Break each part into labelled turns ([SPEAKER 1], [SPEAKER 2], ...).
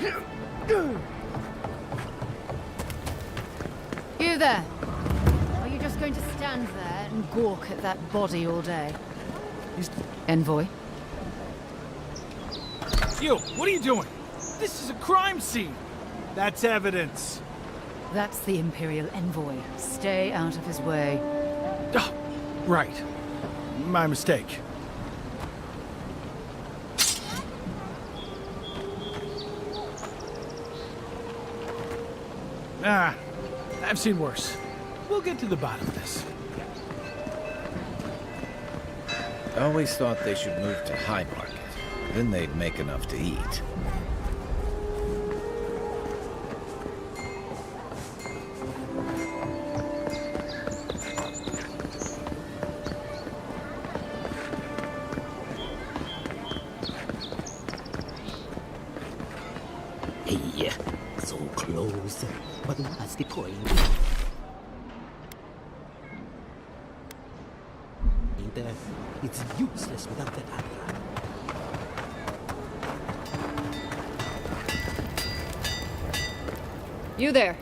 [SPEAKER 1] You there! Are you just going to stand there and gawk at that body all day? Envoy?
[SPEAKER 2] You, what are you doing? This is a crime scene. That's evidence.
[SPEAKER 1] That's the Imperial Envoy. Stay out of his way.
[SPEAKER 2] Ah, right. My mistake. Ah, I've seen worse. We'll get to the bottom of this.
[SPEAKER 3] I always thought they should move to High Market. Then they'd make enough to eat.
[SPEAKER 4] Hey, so close. But what's the point? It's useless without that Adra.
[SPEAKER 5] You there.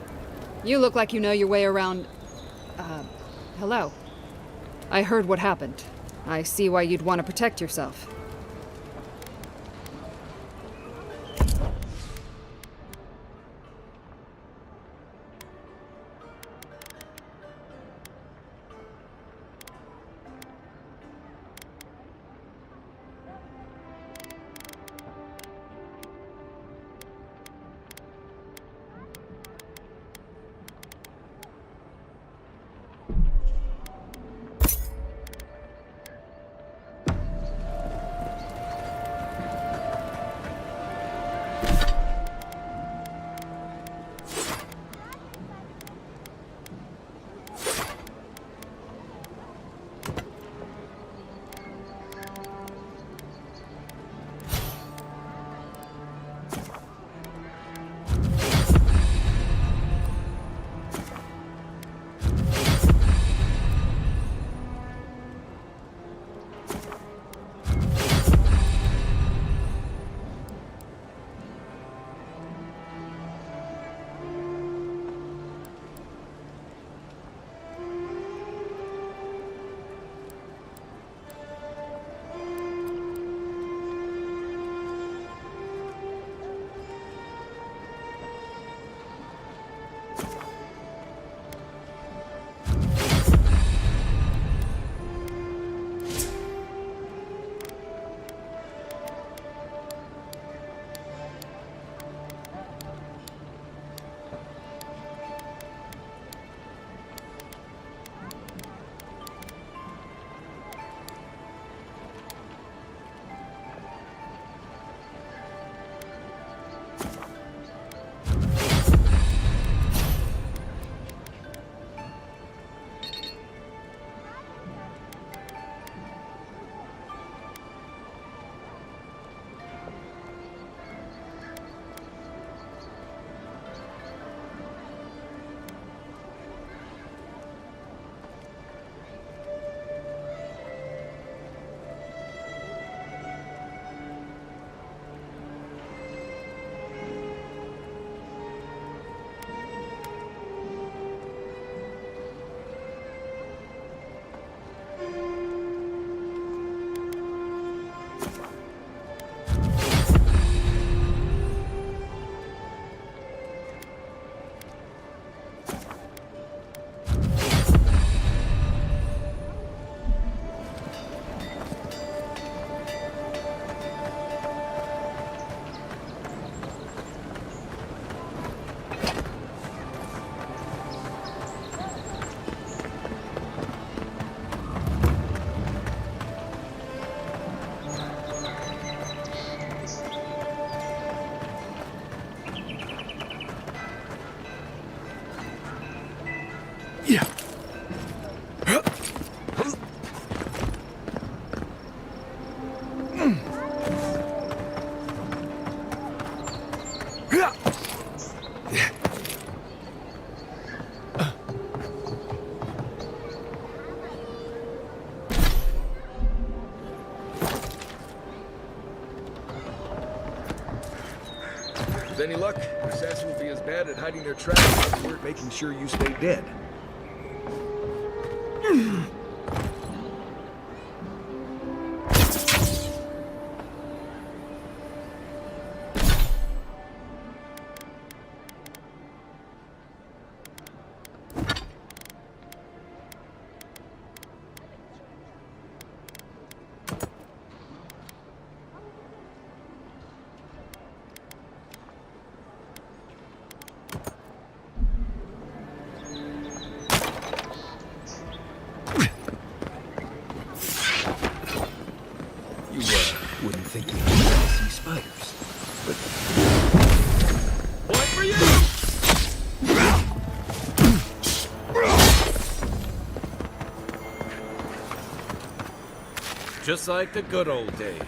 [SPEAKER 5] You look like you know your way around... hello. I heard what happened. I see why you'd want to protect yourself.
[SPEAKER 6] With any luck, the assassin will be as bad at hiding their tracks as they were at making sure you stay dead. Wouldn't think you'd see spiders, but...
[SPEAKER 2] One for you!
[SPEAKER 3] Just like the good old days.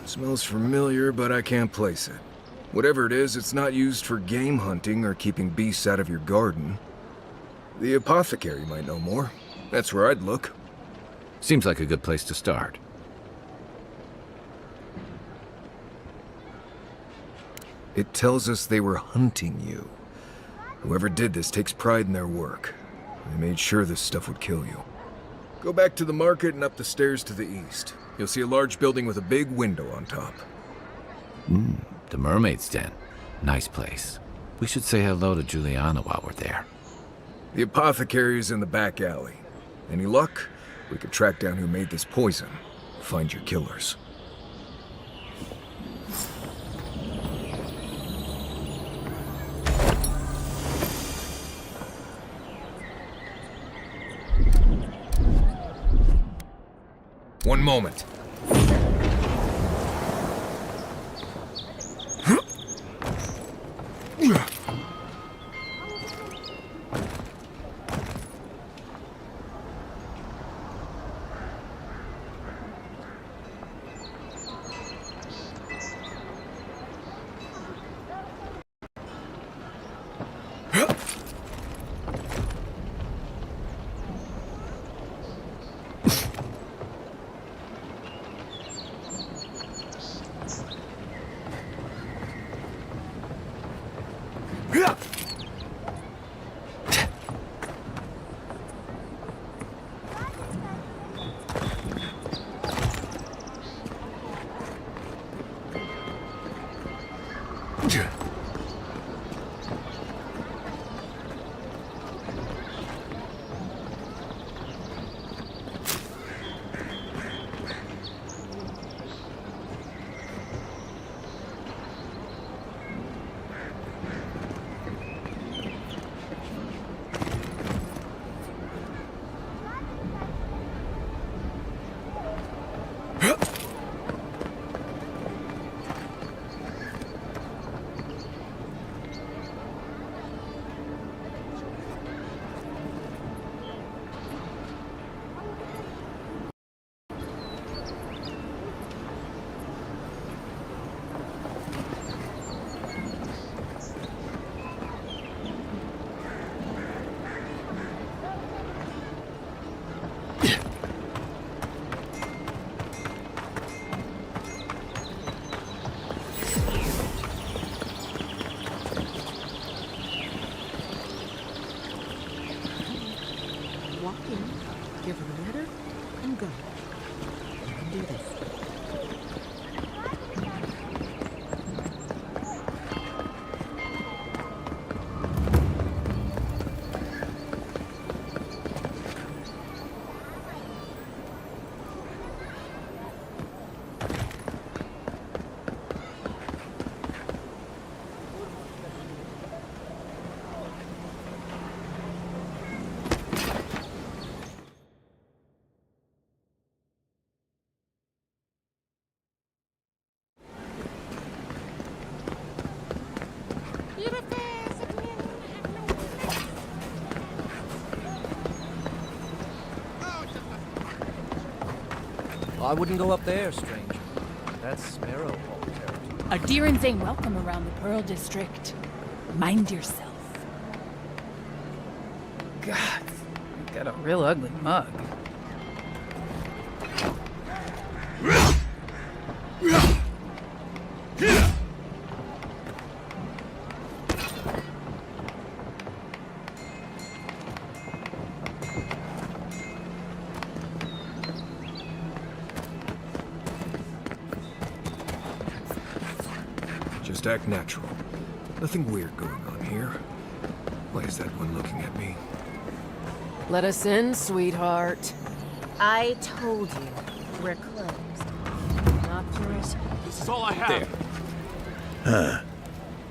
[SPEAKER 6] Smells familiar, but I can't place it. Whatever it is, it's not used for game hunting or keeping beasts out of your garden. The apothecary might know more. That's where I'd look.
[SPEAKER 3] Seems like a good place to start.
[SPEAKER 6] It tells us they were hunting you. Whoever did this takes pride in their work. They made sure this stuff would kill you. Go back to the market and up the stairs to the east. You'll see a large building with a big window on top.
[SPEAKER 3] The Mermaid's Den. Nice place. We should say hello to Juliana while we're there.
[SPEAKER 6] The apothecary is in the back alley. Any luck? We could track down who made this poison. Find your killers. One moment.
[SPEAKER 7] Walk in, give her the letter, and go. You can do this.
[SPEAKER 4] I wouldn't go up there, stranger. That's Sparrow Hawk territory.
[SPEAKER 8] Our Deerins ain't welcome around the Pearl District. Mind yourself.
[SPEAKER 7] God, you got a real ugly mug.
[SPEAKER 6] Just act natural. Nothing weird going on here. Why is that one looking at me?
[SPEAKER 7] Let us in, sweetheart.
[SPEAKER 9] I told you, we're closed. Not tourists.
[SPEAKER 2] This is all I have.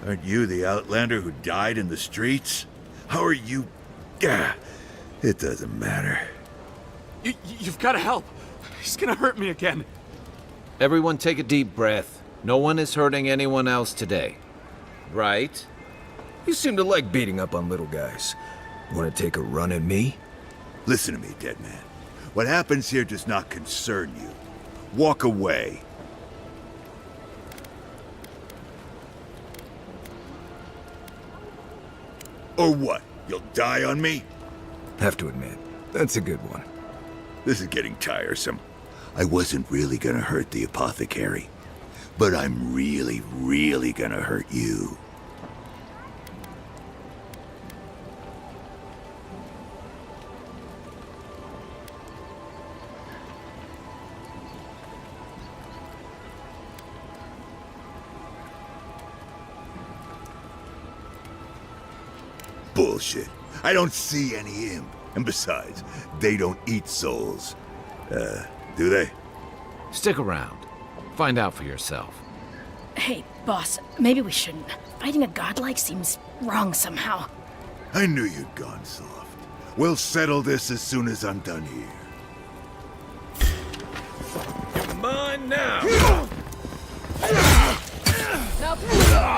[SPEAKER 10] Aren't you the outlander who died in the streets? How are you... Gah, it doesn't matter.
[SPEAKER 2] You've got to help. He's gonna hurt me again.
[SPEAKER 3] Everyone take a deep breath. No one is hurting anyone else today. Right?
[SPEAKER 6] You seem to like beating up on little guys. Want to take a run at me?
[SPEAKER 10] Listen to me, dead man. What happens here does not concern you. Walk away. Or what? You'll die on me?
[SPEAKER 6] Have to admit, that's a good one.
[SPEAKER 10] This is getting tiresome. I wasn't really gonna hurt the apothecary, but I'm really, really gonna hurt you. Bullshit. I don't see any imp. And besides, they don't eat souls. Do they?
[SPEAKER 3] Stick around. Find out for yourself.
[SPEAKER 8] Hey, boss, maybe we shouldn't. Fighting a godlike seems wrong somehow.
[SPEAKER 10] I knew you'd gone soft. We'll settle this as soon as I'm done here.
[SPEAKER 6] You're mine now!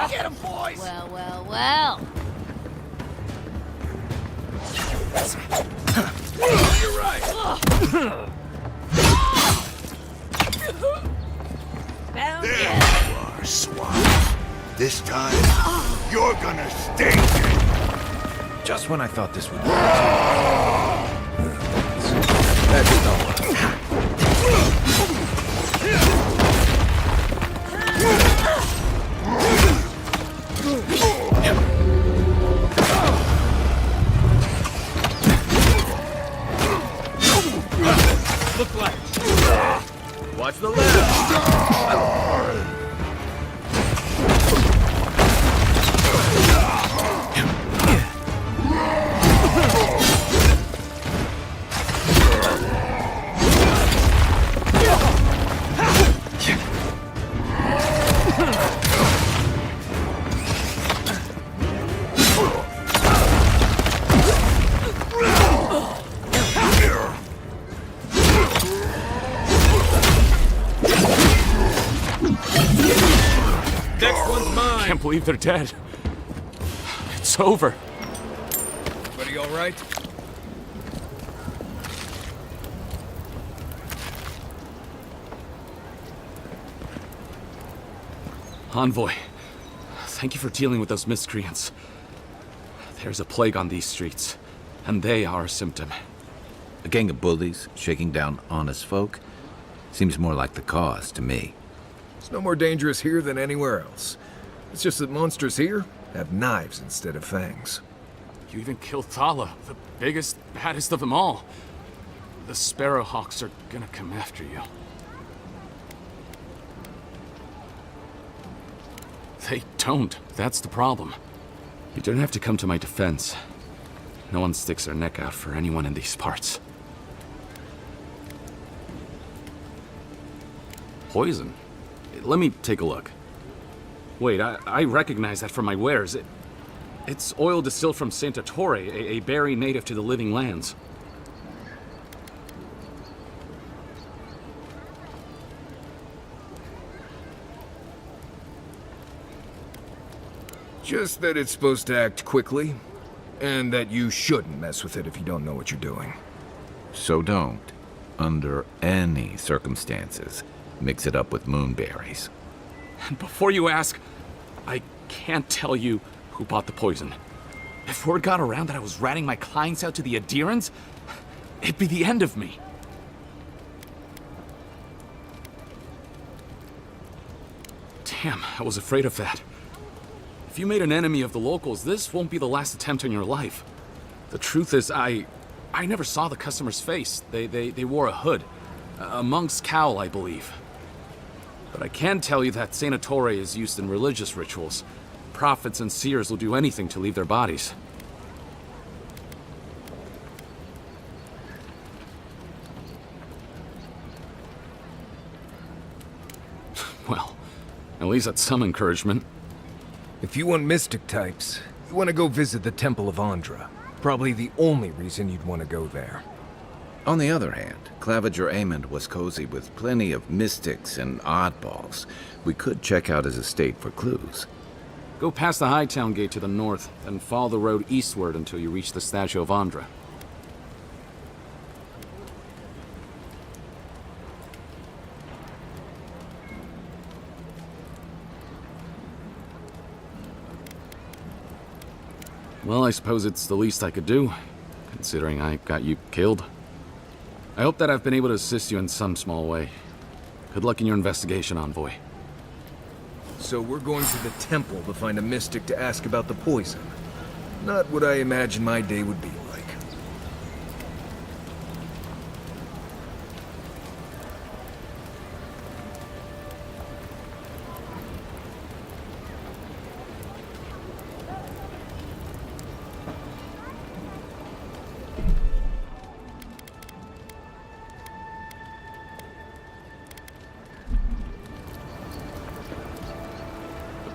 [SPEAKER 1] Get him, boys! Well, well, well.
[SPEAKER 6] You're right!
[SPEAKER 1] Found
[SPEAKER 10] There
[SPEAKER 1] you.
[SPEAKER 10] you are, swine. This time, you're gonna stink.
[SPEAKER 3] Just when I thought this would
[SPEAKER 6] That did not work.
[SPEAKER 2] Look like.
[SPEAKER 3] Watch the left!
[SPEAKER 6] Next one's mine!
[SPEAKER 2] Can't believe they're dead. It's over.
[SPEAKER 6] Everybody all right?
[SPEAKER 2] Envoy, thank you for dealing with those miscreants. There's a plague on these streets, and they are a symptom.
[SPEAKER 3] A gang of bullies shaking down honest folk? Seems more like the cause to me.
[SPEAKER 6] It's no more dangerous here than anywhere else. It's just that monsters here have knives instead of fangs.
[SPEAKER 2] You even killed Thala, the biggest, baddest of them all. The Sparrowhawks are gonna come after you. They don't. That's the problem. You don't have to come to my defense. No one sticks their neck out for anyone in these parts. Poison? Let me take a look. Wait, I recognize that from my wares. It's oil distilled from Santa Torre, a berry native to the Living Lands.
[SPEAKER 6] Just that it's supposed to act quickly, and that you shouldn't mess with it if you don't know what you're doing.
[SPEAKER 3] So don't. Under any circumstances, mix it up with moonberries.
[SPEAKER 2] And before you ask, I can't tell you who bought the poison. If word got around that I was ratting my clients out to the Adherents, it'd be the end of me. Damn, I was afraid of that. If you made an enemy of the locals, this won't be the last attempt on your life. The truth is, I never saw the customer's face. They wore a hood. A monk's cowl, I believe. But I can tell you that Saint Ettore is used in religious rituals. Prophets and seers will do anything to leave their bodies. Well, at least that's some encouragement.
[SPEAKER 6] If you want mystic types, you want to go visit the Temple of Andra. Probably the only reason you'd want to go there.
[SPEAKER 3] On the other hand, Claviger Amond was cozy with plenty of mystics and oddballs. We could check out his estate for clues.
[SPEAKER 2] Go past the Hightown Gate to the north, then follow the road eastward until you reach the statue of Andra. Well, I suppose it's the least I could do, considering I got you killed. I hope that I've been able to assist you in some small way. Good luck in your investigation, Envoy.
[SPEAKER 6] So we're going to the temple to find a mystic to ask about the poison. Not what I imagined my day would be like.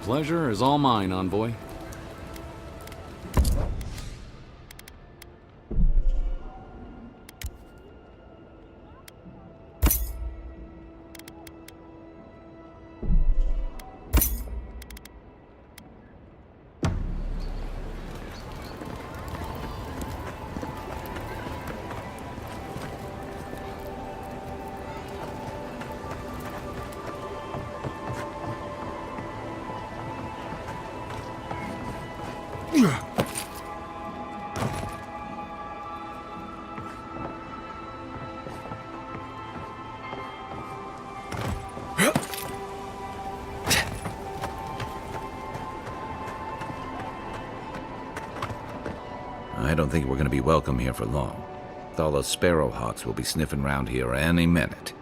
[SPEAKER 2] Pleasure is all mine, Envoy.
[SPEAKER 3] I don't think we're going to be welcome here for long. All those sparrowhawks will be sniffing around here any minute.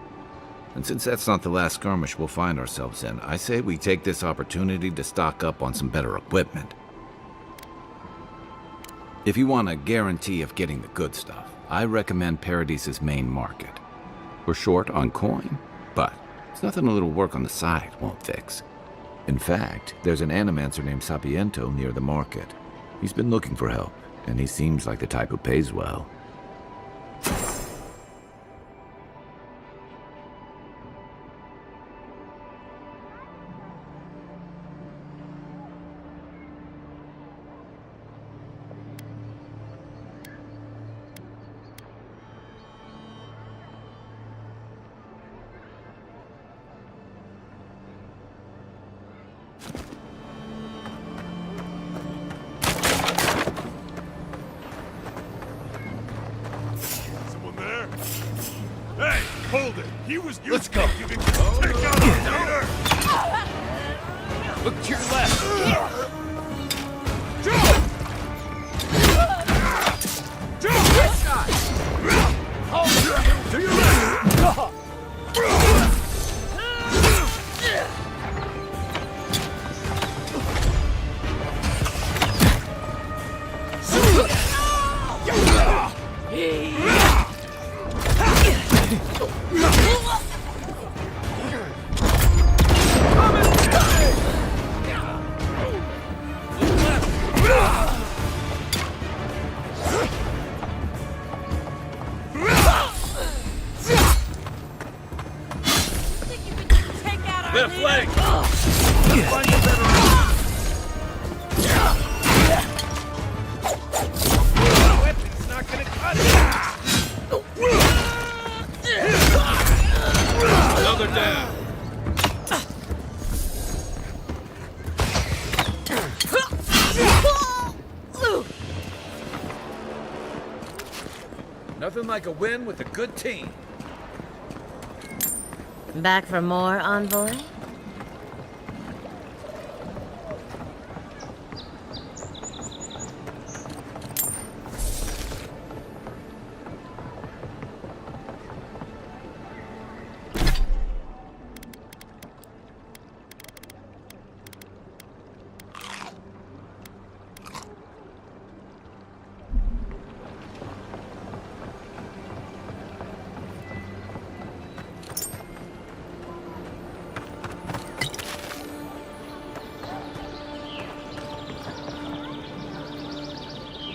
[SPEAKER 3] And since that's not the last skirmish we'll find ourselves in, I say we take this opportunity to stock up on some better equipment. If you want a guarantee of getting the good stuff, I recommend Paradise's main market. We're short on coin, but it's nothing a little work on the side won't fix. In fact, there's an animancer named Sapiento near the market. He's been looking for help, and he seems like the type who pays well.
[SPEAKER 10] Hold it! He was. Let's go! You can take out the leader!
[SPEAKER 6] Look to your left!
[SPEAKER 10] To your left!
[SPEAKER 4] Left leg! Weapon's not gonna cut it!
[SPEAKER 3] another day. Nothing like a win with a good team.
[SPEAKER 9] Back for more, Envoy?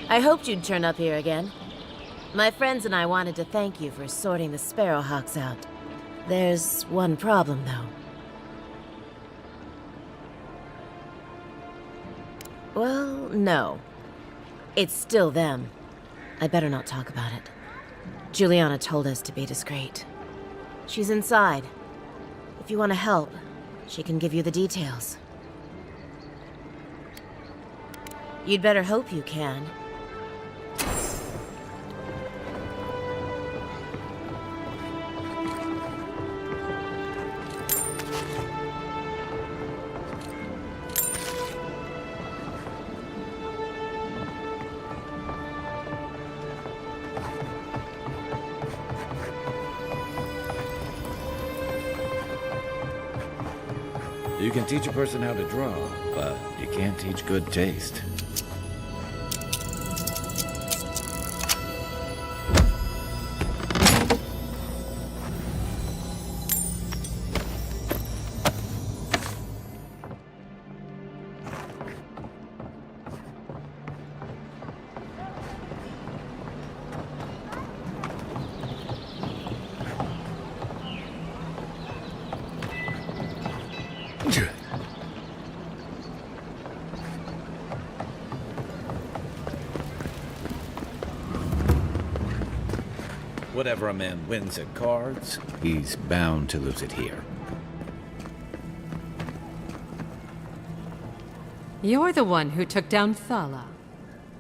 [SPEAKER 9] I hoped you'd turn up here again. My friends and I wanted to thank you for sorting the Sparrowhawks out. There's one problem, though. Well, no. It's still them. I better not talk about it. Juliana told us to be discreet. She's inside. If you want to help, she can give you the details. You'd better hope you can.
[SPEAKER 3] You can teach a person how to draw, but you can't teach good taste. Whatever a man wins at cards, he's bound to lose it here.
[SPEAKER 11] You're the one who took down Thala.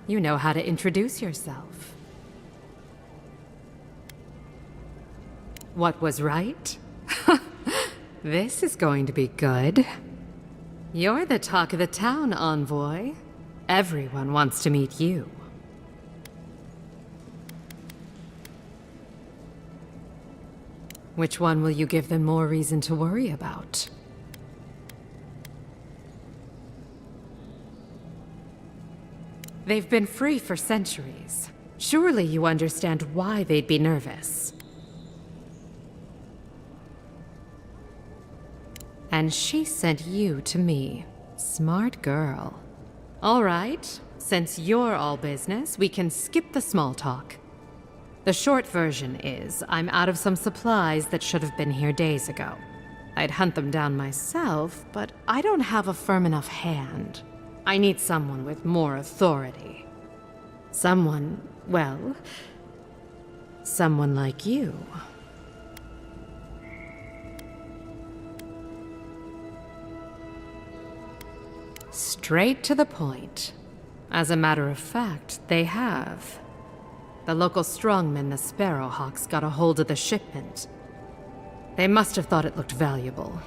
[SPEAKER 11] You know how to introduce yourself. What was right? This is going to be good. You're the talk of the town, Envoy. Everyone wants to meet you. Which one will you give them more reason to worry about? They've been free for centuries. Surely you understand why they'd be nervous. And she sent you to me. Smart girl. All right, since you're all business, we can skip the small talk. The short version is, I'm out of some supplies that should have been here days ago. I'd hunt them down myself, but I don't have a firm enough hand. I need someone with more authority. Someone, well, someone like you. Straight to the point. As a matter of fact, they have. The local strongmen, the Sparrowhawks, got a hold of the shipment. They must have thought it looked valuable.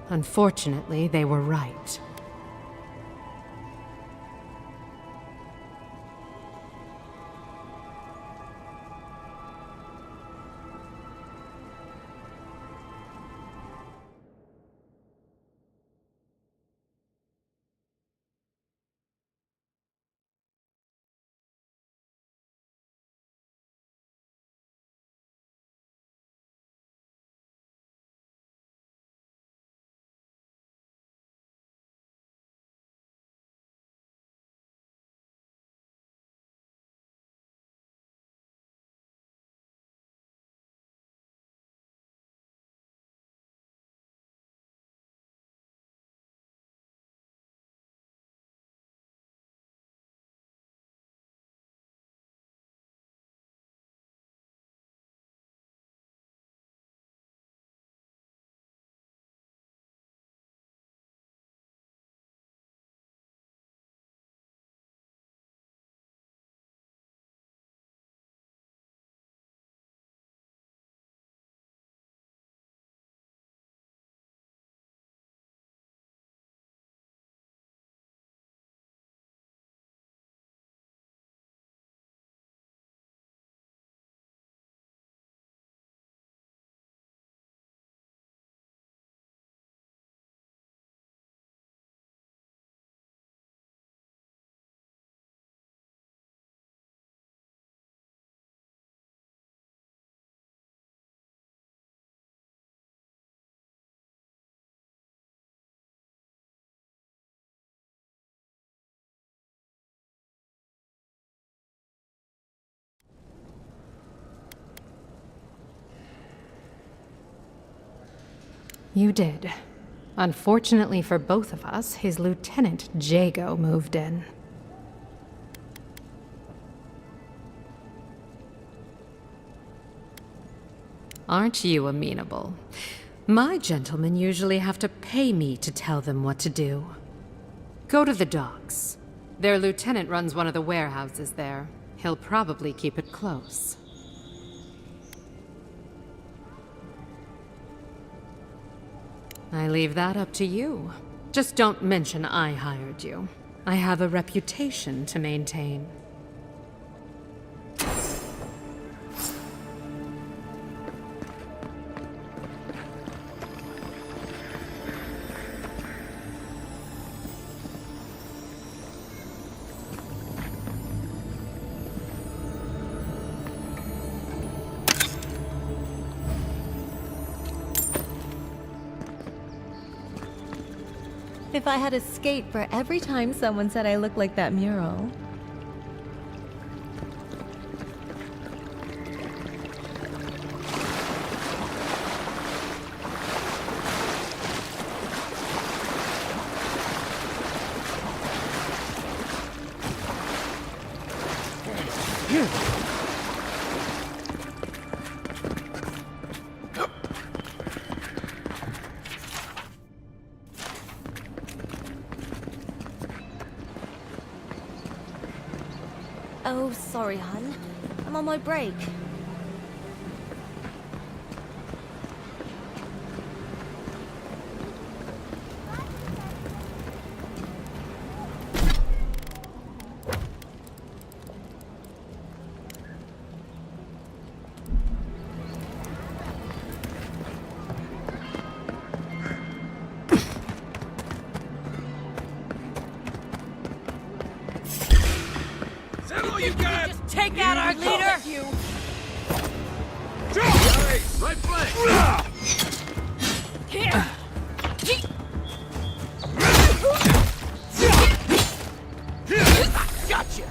[SPEAKER 11] Unfortunately, they were right. You did. Unfortunately for both of us, his lieutenant, Jago, moved in. Aren't you amenable? My gentlemen usually have to pay me to tell them what to do. Go to the docks. Their lieutenant runs one of the warehouses there. He'll probably keep it close. I leave that up to you. Just don't mention I hired you. I have a reputation to maintain.
[SPEAKER 12] If I had a skate for every time someone said I looked like that mural. Oh, sorry, hun. I'm on my break.
[SPEAKER 1] Take out our leader!
[SPEAKER 2] Right flank!
[SPEAKER 1] Here!
[SPEAKER 4] Gotcha!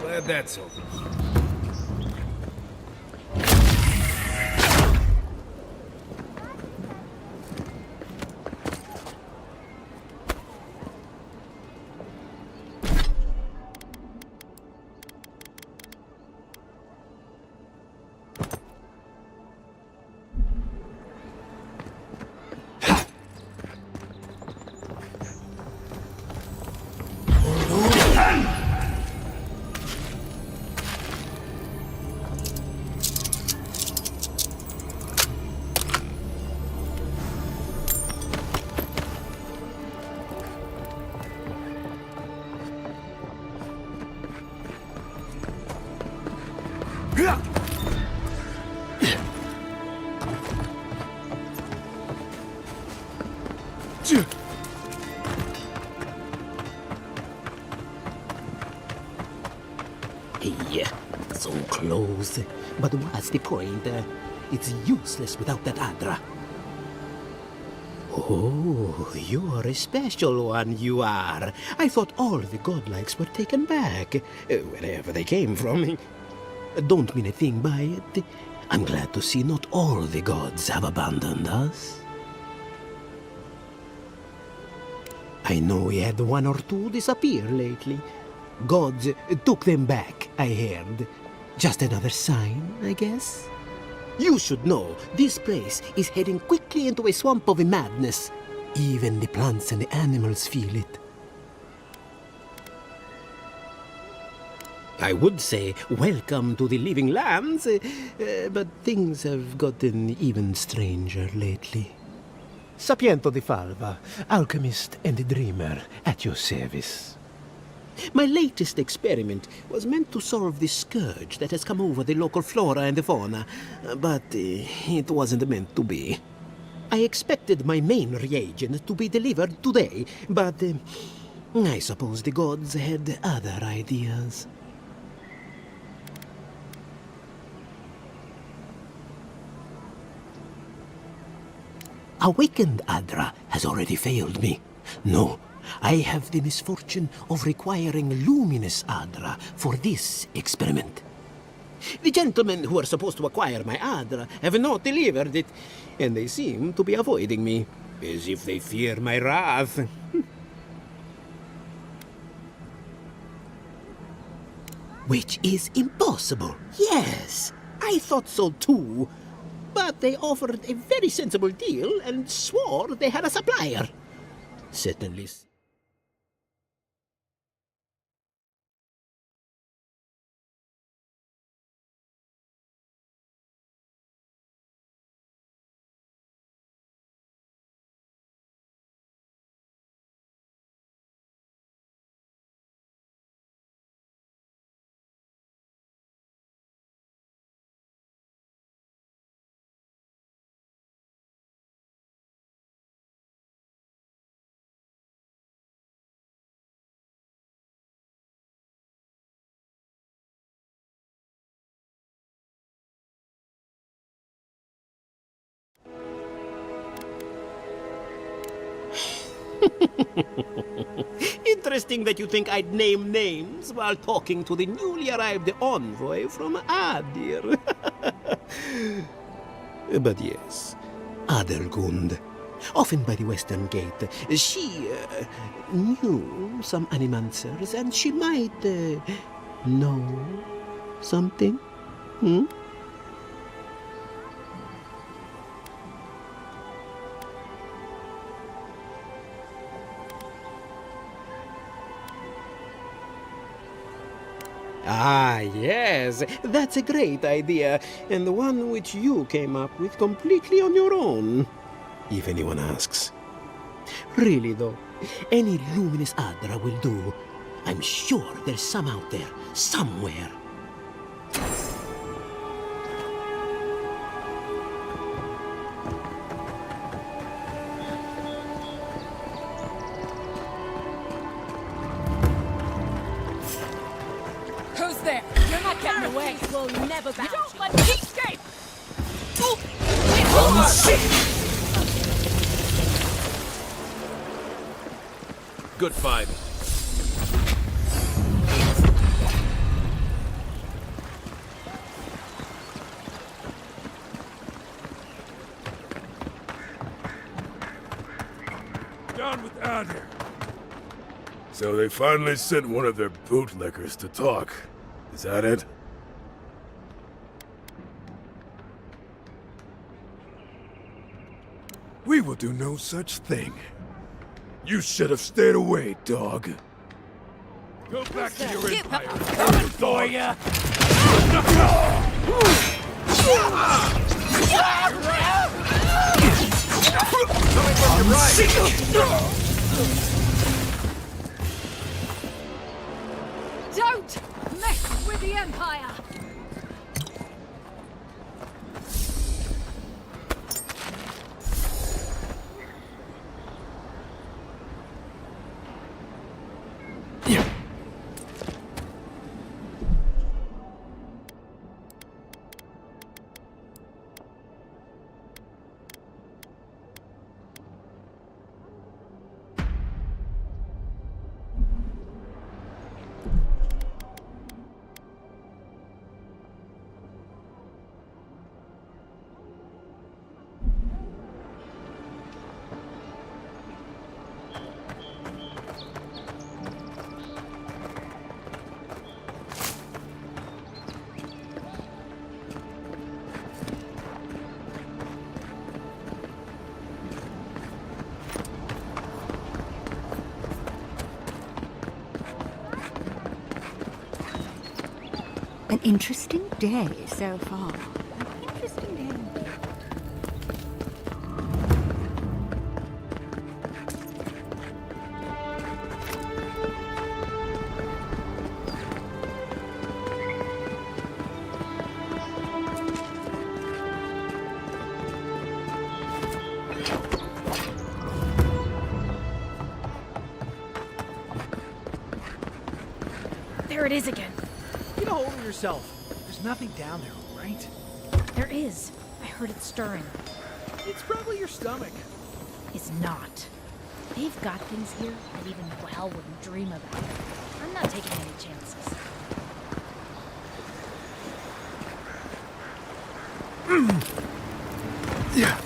[SPEAKER 6] Glad that's over.
[SPEAKER 4] Hey, so close. But what's the point? It's useless without that Adra. Oh, you are a special one, you are. I thought all the godlikes were taken back, wherever they came from. Don't mean a thing by it. I'm glad to see not all the gods have abandoned us. I know we had one or two disappear lately. Gods took them back, I heard. Just another sign, I guess? You should know, this place is heading quickly into a swamp of madness. Even the plants and the animals feel it. I would say welcome to the living lands, but things have gotten even stranger lately. Sapiento di Falva, alchemist and dreamer, at your service. My latest experiment was meant to solve the scourge that has come over the local flora and the fauna, but it wasn't meant to be. I expected my main reagent to be delivered today, but I suppose the gods had other ideas. Awakened Adra has already failed me. No, I have the misfortune of requiring luminous Adra for this experiment. The gentlemen who are supposed to acquire my Adra have not delivered it, and they seem to be avoiding me, as if they fear my wrath. Which is impossible. Yes, I thought so too. But they offered a very sensible deal and swore they had a supplier. Certainly. Interesting that you think I'd name names while talking to the newly arrived envoy from Adir. But yes, Adelgund, often by the Western Gate, she knew some animancers, and she might know something. Hmm? Ah, yes, that's a great idea, and the one which you came up with completely on your own, if anyone asks. Really, though, any luminous Adra will do. I'm sure there's some out there, somewhere.
[SPEAKER 1] Who's there? You're not getting away. Will never bounce. You don't let me escape.
[SPEAKER 2] Good fight.
[SPEAKER 6] Down with Adder. So they finally sent one of their bootlickers to talk. Is that it? We will do no such thing. You should have stayed away, dog. Go back to your empire. Coming for ya! Coming from your right!
[SPEAKER 1] Don't mess with the Empire.
[SPEAKER 13] An interesting day so far. An interesting day.
[SPEAKER 8] There it is again.
[SPEAKER 14] Get a hold of yourself. There's nothing down there, right?
[SPEAKER 8] There is. I heard it stirring.
[SPEAKER 14] It's probably your stomach.
[SPEAKER 8] It's not. They've got things here that even Val wouldn't dream about. I'm not taking any chances.
[SPEAKER 14] Yeah.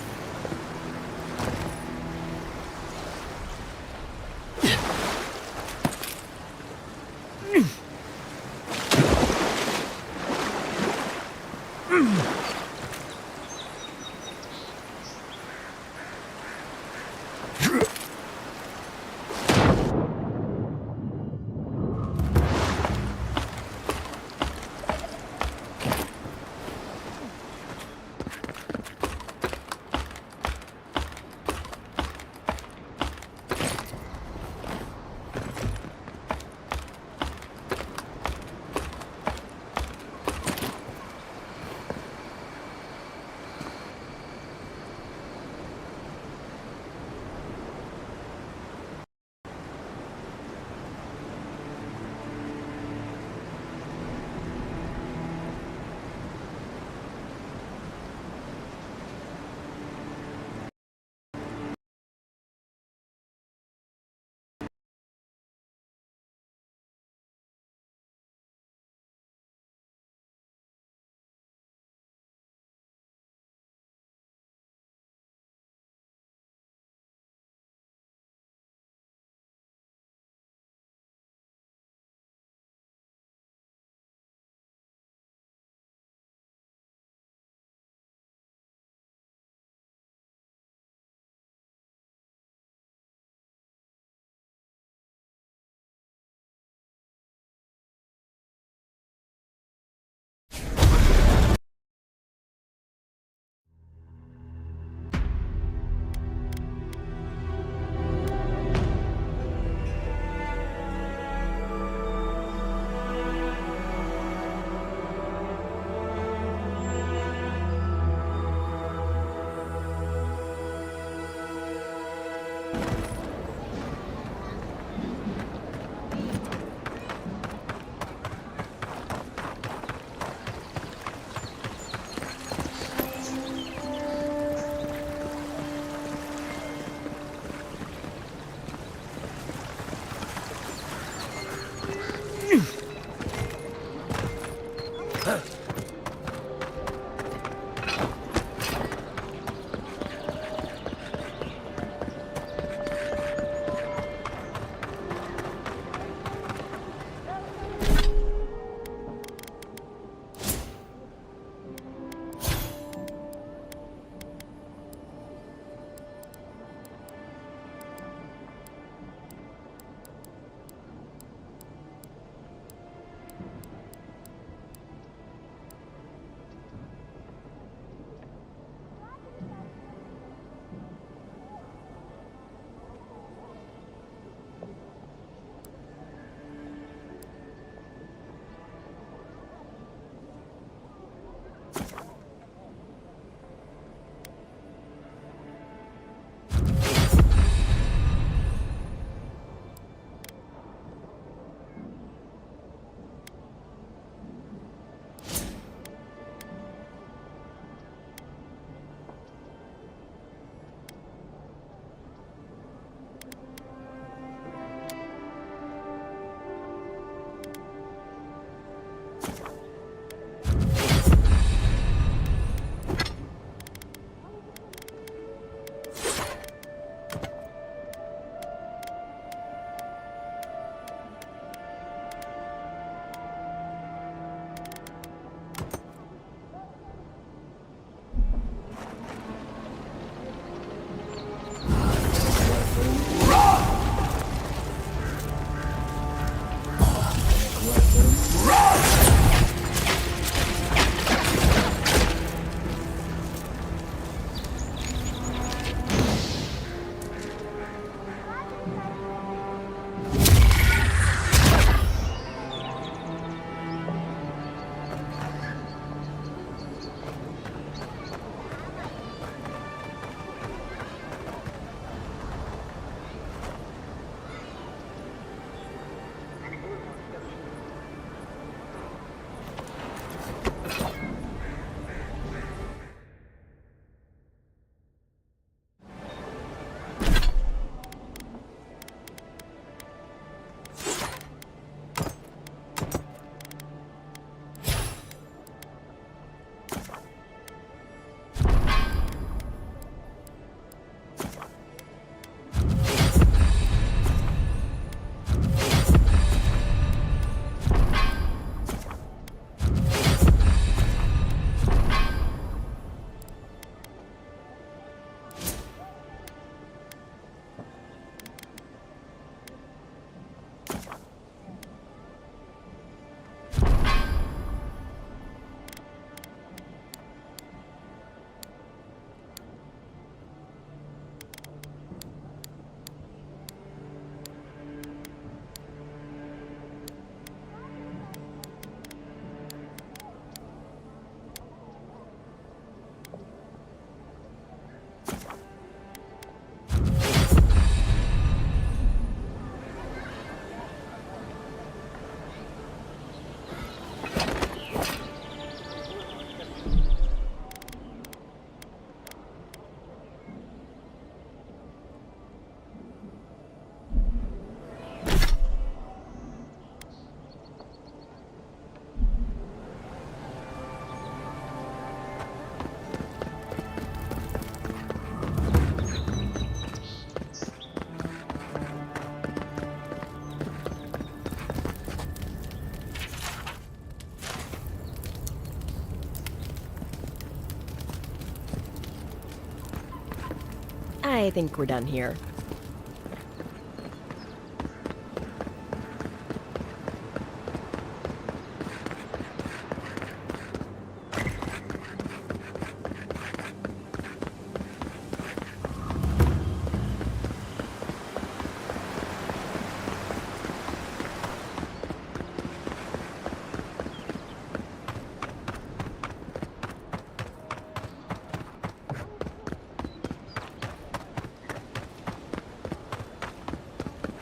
[SPEAKER 9] I think we're done here.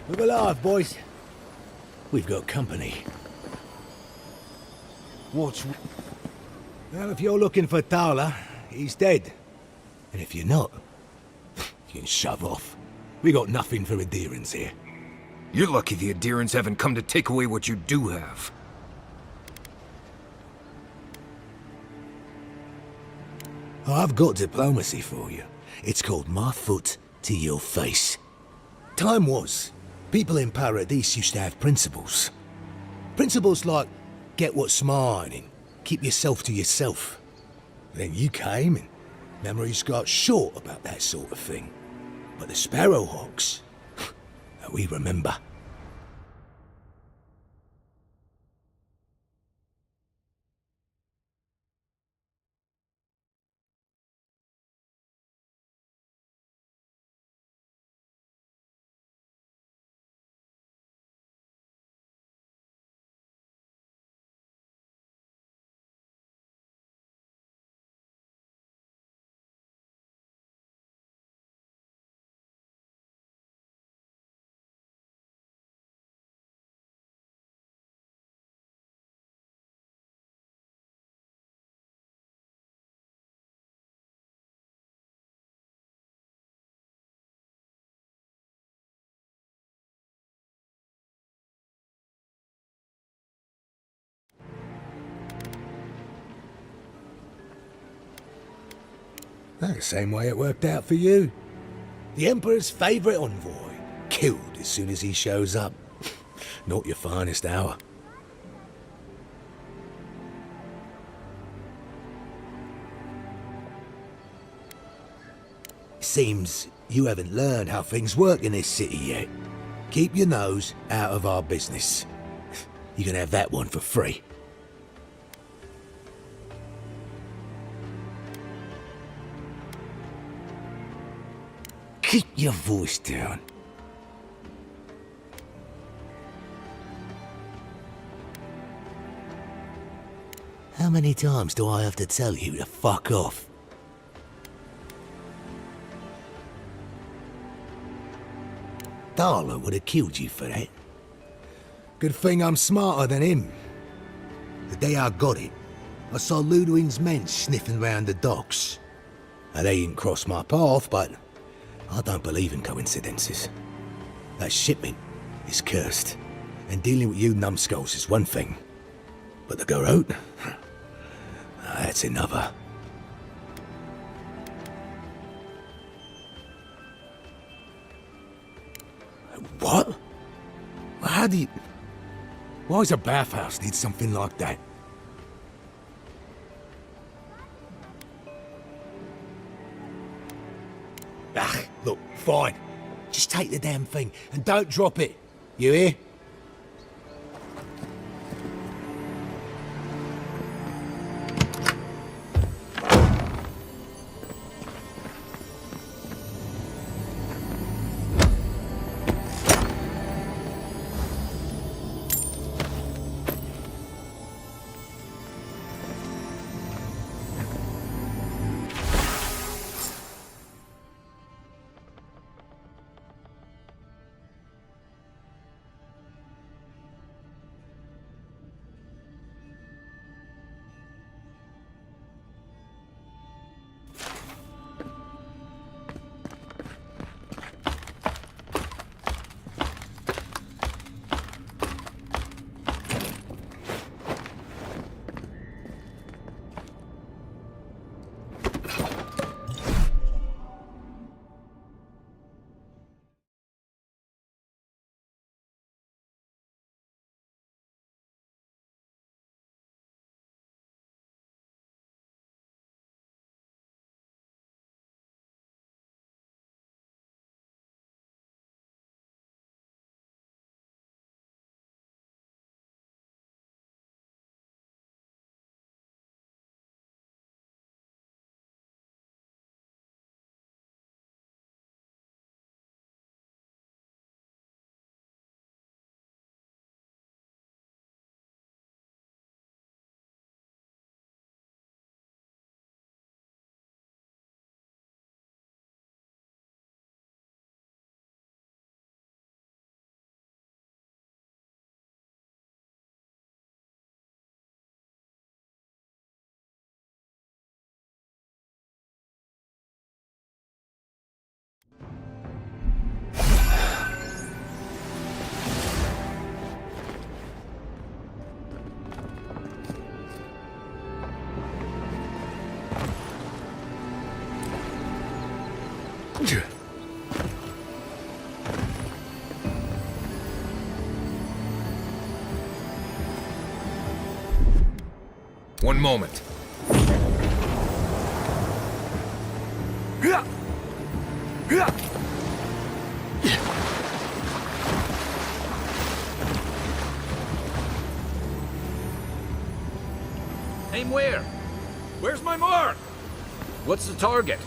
[SPEAKER 14] We're alive, boys. We've got company. What's... Well, if you're looking for Tala, he's dead. And if you're not, you can shove off. We got nothing for adherents here.
[SPEAKER 6] You're lucky the adherents haven't come to take away what you do have.
[SPEAKER 14] I've got diplomacy for you. It's called my foot to your face. Time was, people in Paradise used to have principles. Principles like, get what's mine and keep yourself to yourself. Then you came and memories got short about that sort of thing. But the Sparrowhawks, we remember. The same way it worked out for you. The Emperor's favourite envoy, killed as soon as he shows up. Not your finest hour. Seems you haven't learned how things work in this city yet. Keep your nose out of our business. You can have that one for free. Keep your voice down. How many times do I have to tell you to fuck off? Darla would have killed you for that. Good thing I'm smarter than him. The day I got it, I saw Ludwig's men sniffing round the docks. Now, they didn't cross my path, but I don't believe in coincidences. That shipment is cursed, and dealing with you numbskulls is one thing. But the Garrote? That's another. What? How do you... Why does a bathhouse need something like that? Ah, look, fine. Just take the damn thing and don't drop it. You hear?
[SPEAKER 6] One moment.
[SPEAKER 3] Aim where? Where's my mark? What's the target?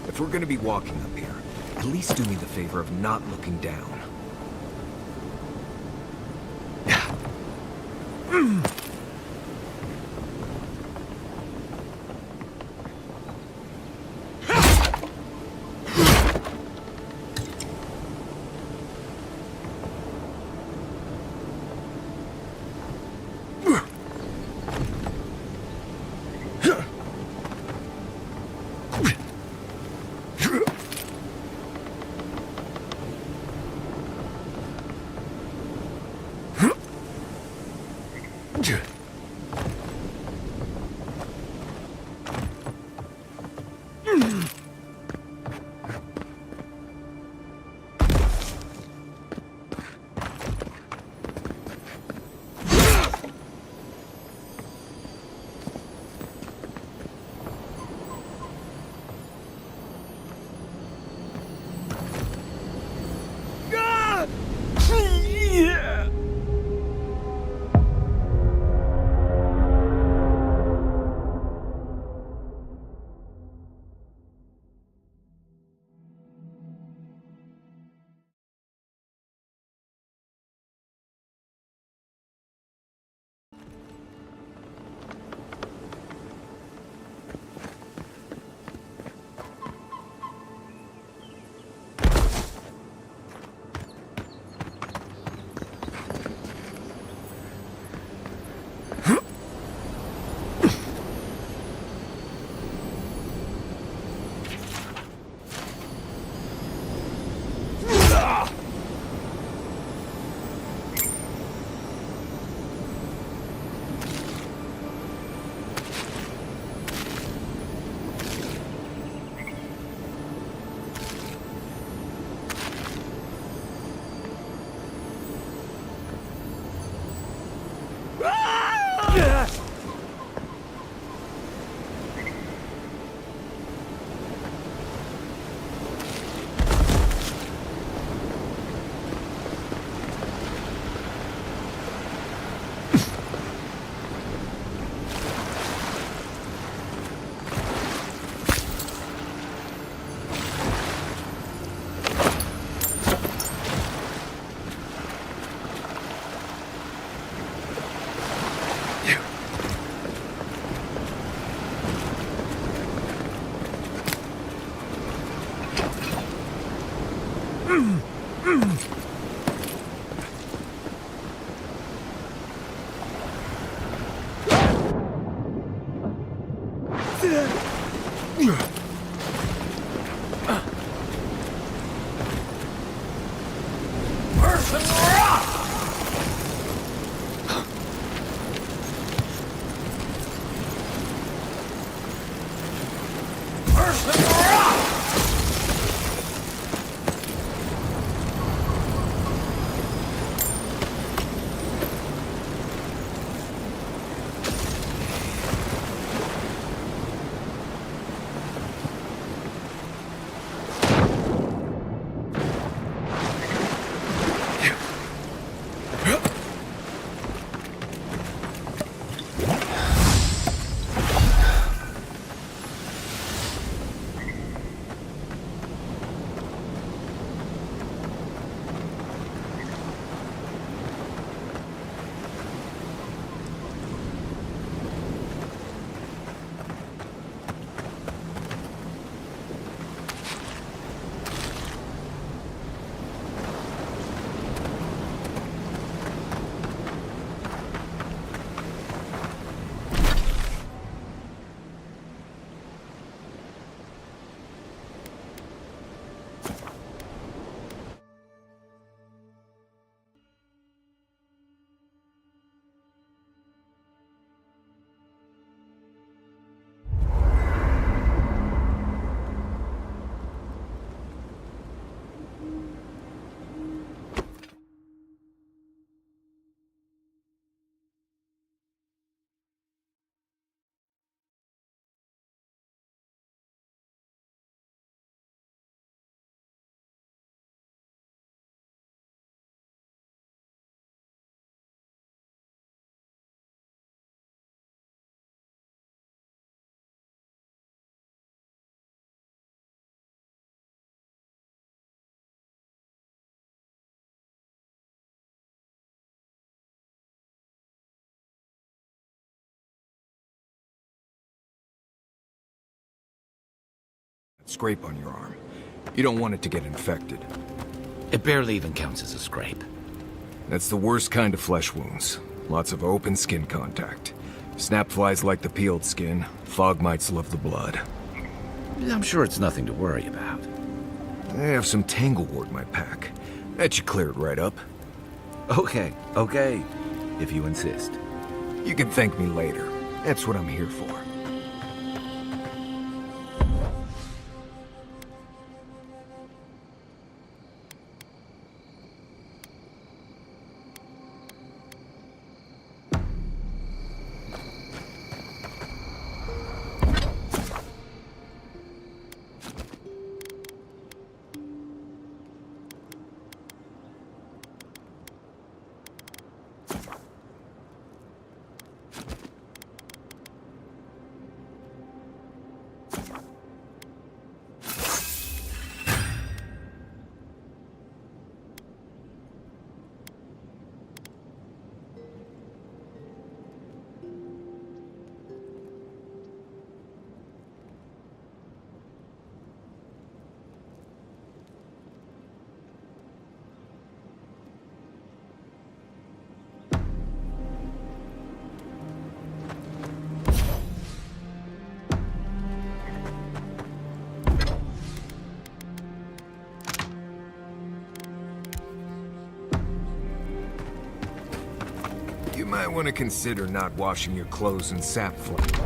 [SPEAKER 6] If we're gonna be walking up here, at least do me the favor of not looking down. scrape on your arm. You don't want it to get infected.
[SPEAKER 3] It barely even counts as a scrape.
[SPEAKER 6] That's the worst kind of flesh wounds. Lots of open skin contact. Snapflies like the peeled skin. Fog mites love the blood.
[SPEAKER 3] I'm sure it's nothing to worry about.
[SPEAKER 6] I have some tanglewort in my pack. That should clear it right up.
[SPEAKER 3] Okay, if you insist.
[SPEAKER 6] You can thank me later. That's what I'm here for. You might want to consider not washing your clothes in sapfly.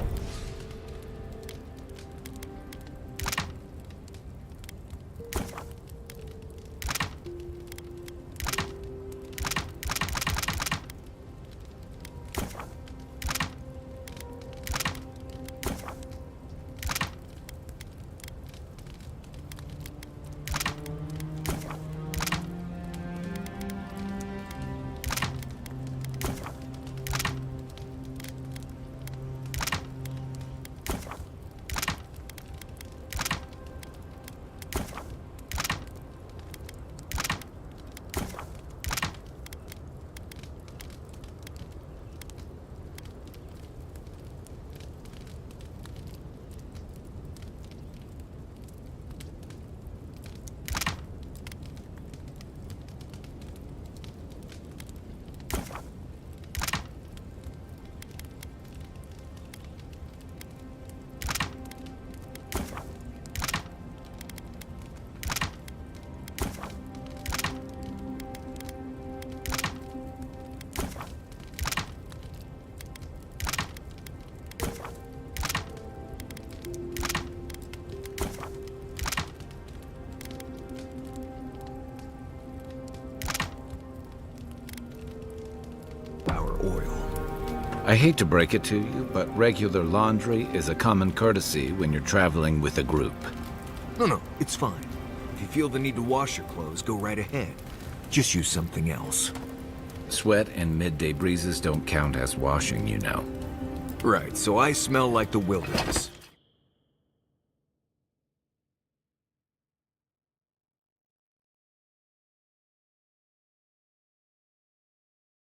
[SPEAKER 3] I hate to break it to you, but regular laundry is a common courtesy when you're traveling with a group.
[SPEAKER 6] No, it's fine. If you feel the need to wash your clothes, go right ahead. Just use something else.
[SPEAKER 3] Sweat and midday breezes don't count as washing, you know.
[SPEAKER 6] Right, so I smell like the wilderness.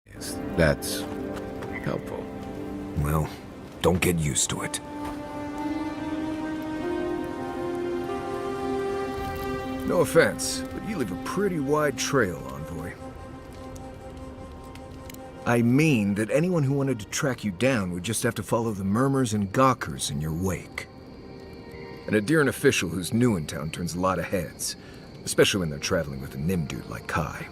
[SPEAKER 3] Yes, that's helpful.
[SPEAKER 6] Well, don't get used to it. No offense, but you leave a pretty wide trail, Envoy. I mean that anyone who wanted to track you down would just have to follow the murmurs and gawkers in your wake. And a Deeren official who's new in town turns a lot of heads, especially when they're traveling with a Nim dude like Kai.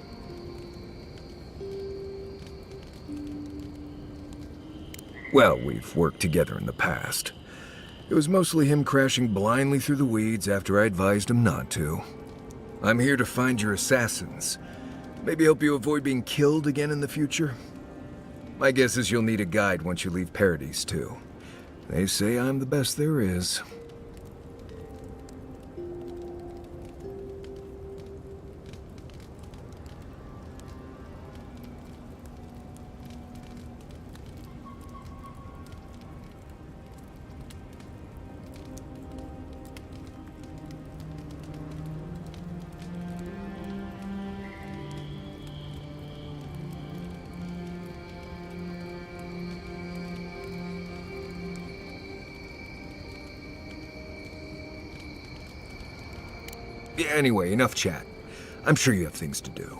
[SPEAKER 6] Well, we've worked together in the past. It was mostly him crashing blindly through the weeds after I advised him not to. I'm here to find your assassins. Maybe help you avoid being killed again in the future. My guess is you'll need a guide once you leave Paradise, too. They say I'm the best there is. Anyway, enough chat. I'm sure you have things to do.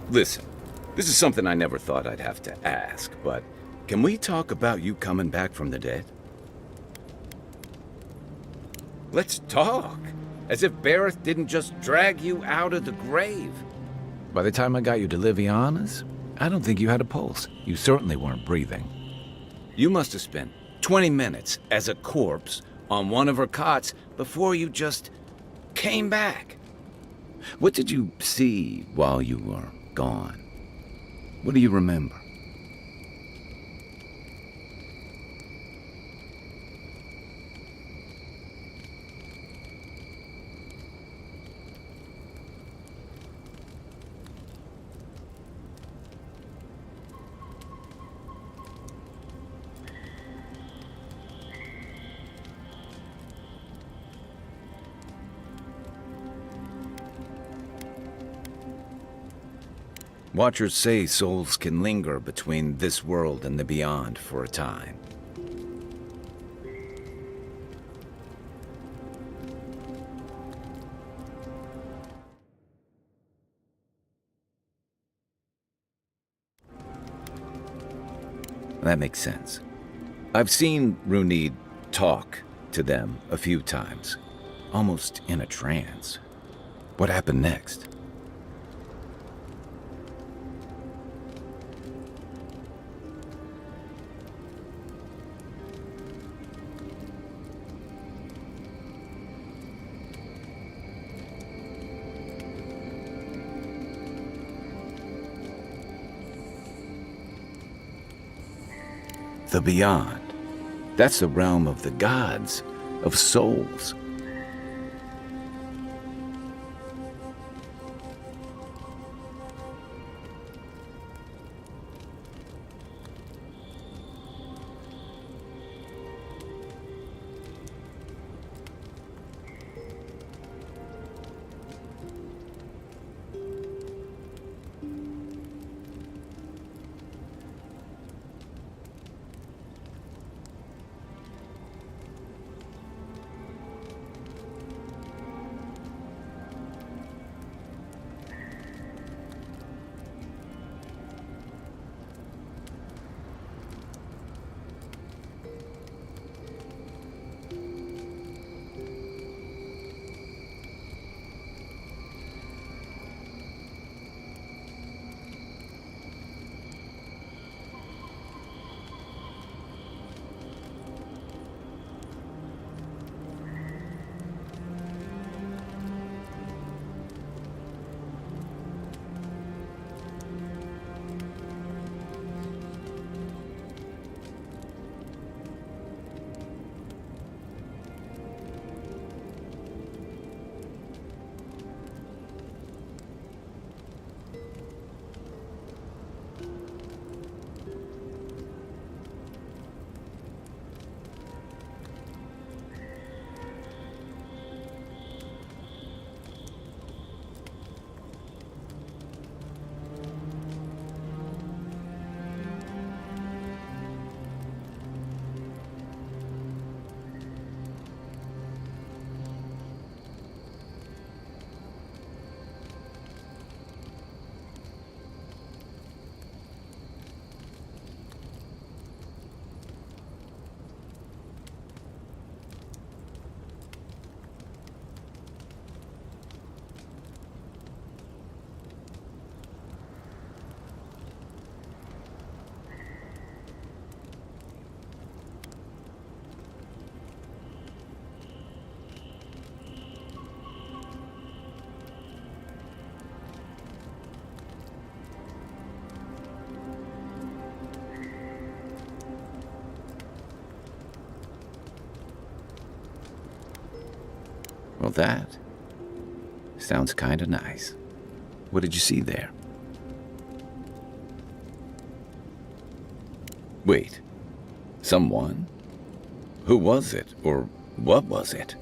[SPEAKER 3] Listen, this is something I never thought I'd have to ask, but can we talk about you coming back from the dead? Let's talk. As if Barrett didn't just drag you out of the grave. By the time I got you to Liviana's, I don't think you had a pulse. You certainly weren't breathing. You must have spent 20 minutes as a corpse on one of her cots before you just came back. What did you see while you were gone? What do you remember? Watchers say souls can linger between this world and the beyond for a time. That makes sense. I've seen Runid talk to them a few times, almost in a trance. What happened next? The beyond. That's the realm of the gods, of souls. Well, that sounds kinda nice. What did you see there? Wait, someone? Who was it, or what was it?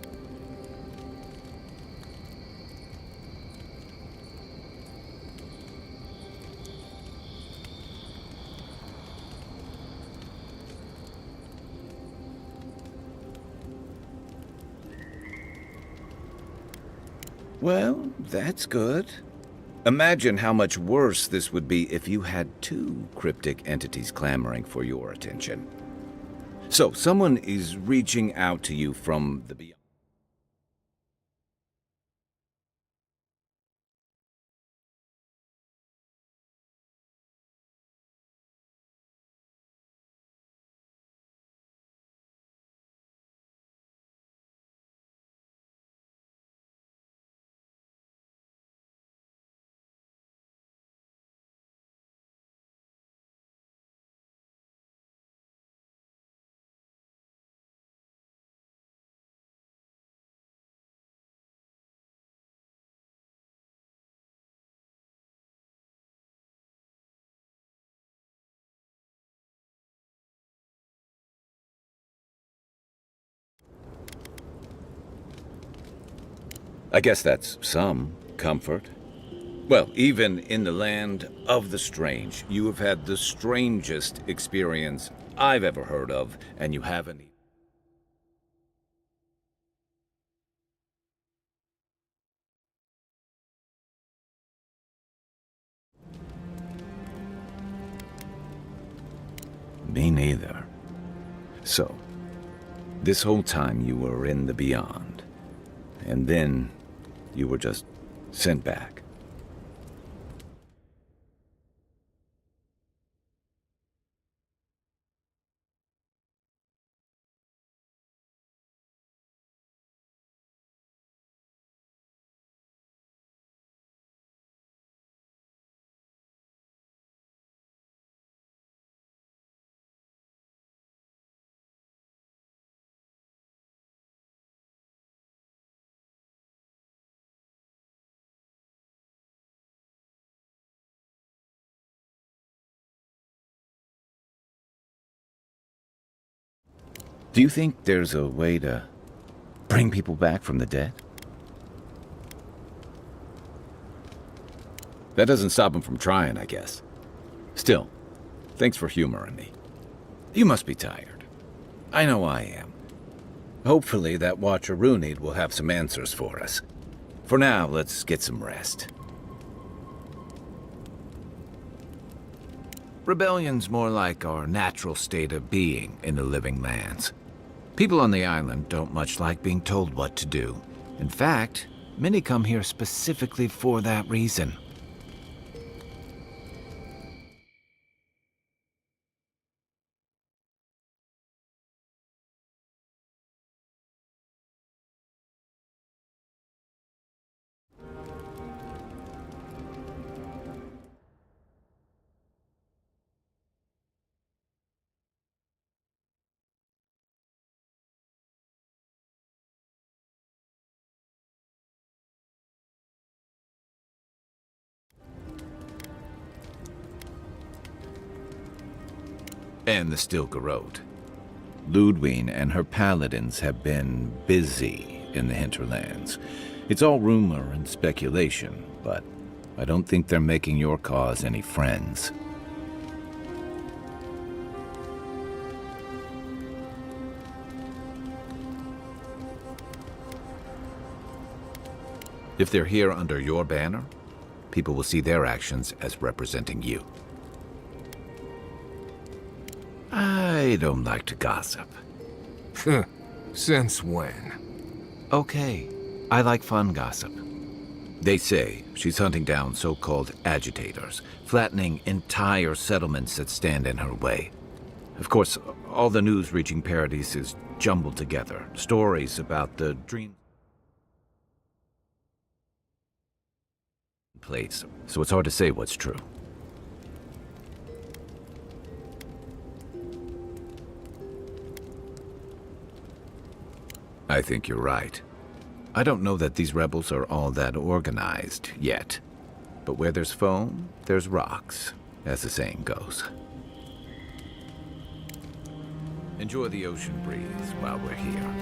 [SPEAKER 3] Well, that's good. Imagine how much worse this would be if you had two cryptic entities clamoring for your attention. So, someone is reaching out to you from the beyond. I guess that's some comfort. Well, even in the land of the strange, you have had the strangest experience I've ever heard of, and you haven't. Me neither. So, this whole time you were in the beyond, and then you were just sent back. Do you think there's a way to bring people back from the dead? That doesn't stop them from trying, I guess. Still, thanks for humoring me. You must be tired. I know I am. Hopefully that Watcher Runid will have some answers for us. For now, let's get some rest. Rebellion's more like our natural state of being in the living lands. People on the island don't much like being told what to do. In fact, many come here specifically for that reason. And the Stilka Road. Ludwine and her paladins have been busy in the hinterlands. It's all rumor and speculation, but I don't think they're making your cause any friends. If they're here under your banner, people will see their actions as representing you. I don't like to gossip.
[SPEAKER 6] Since when?
[SPEAKER 3] Okay, I like fun gossip. They say she's hunting down so-called agitators, flattening entire settlements that stand in her way. Of course, all the news reaching Paradise is jumbled together. Stories about the dream plates, so it's hard to say what's true. I think you're right. I don't know that these rebels are all that organized yet. But where there's foam, there's rocks, as the saying goes. Enjoy the ocean breeze while we're here.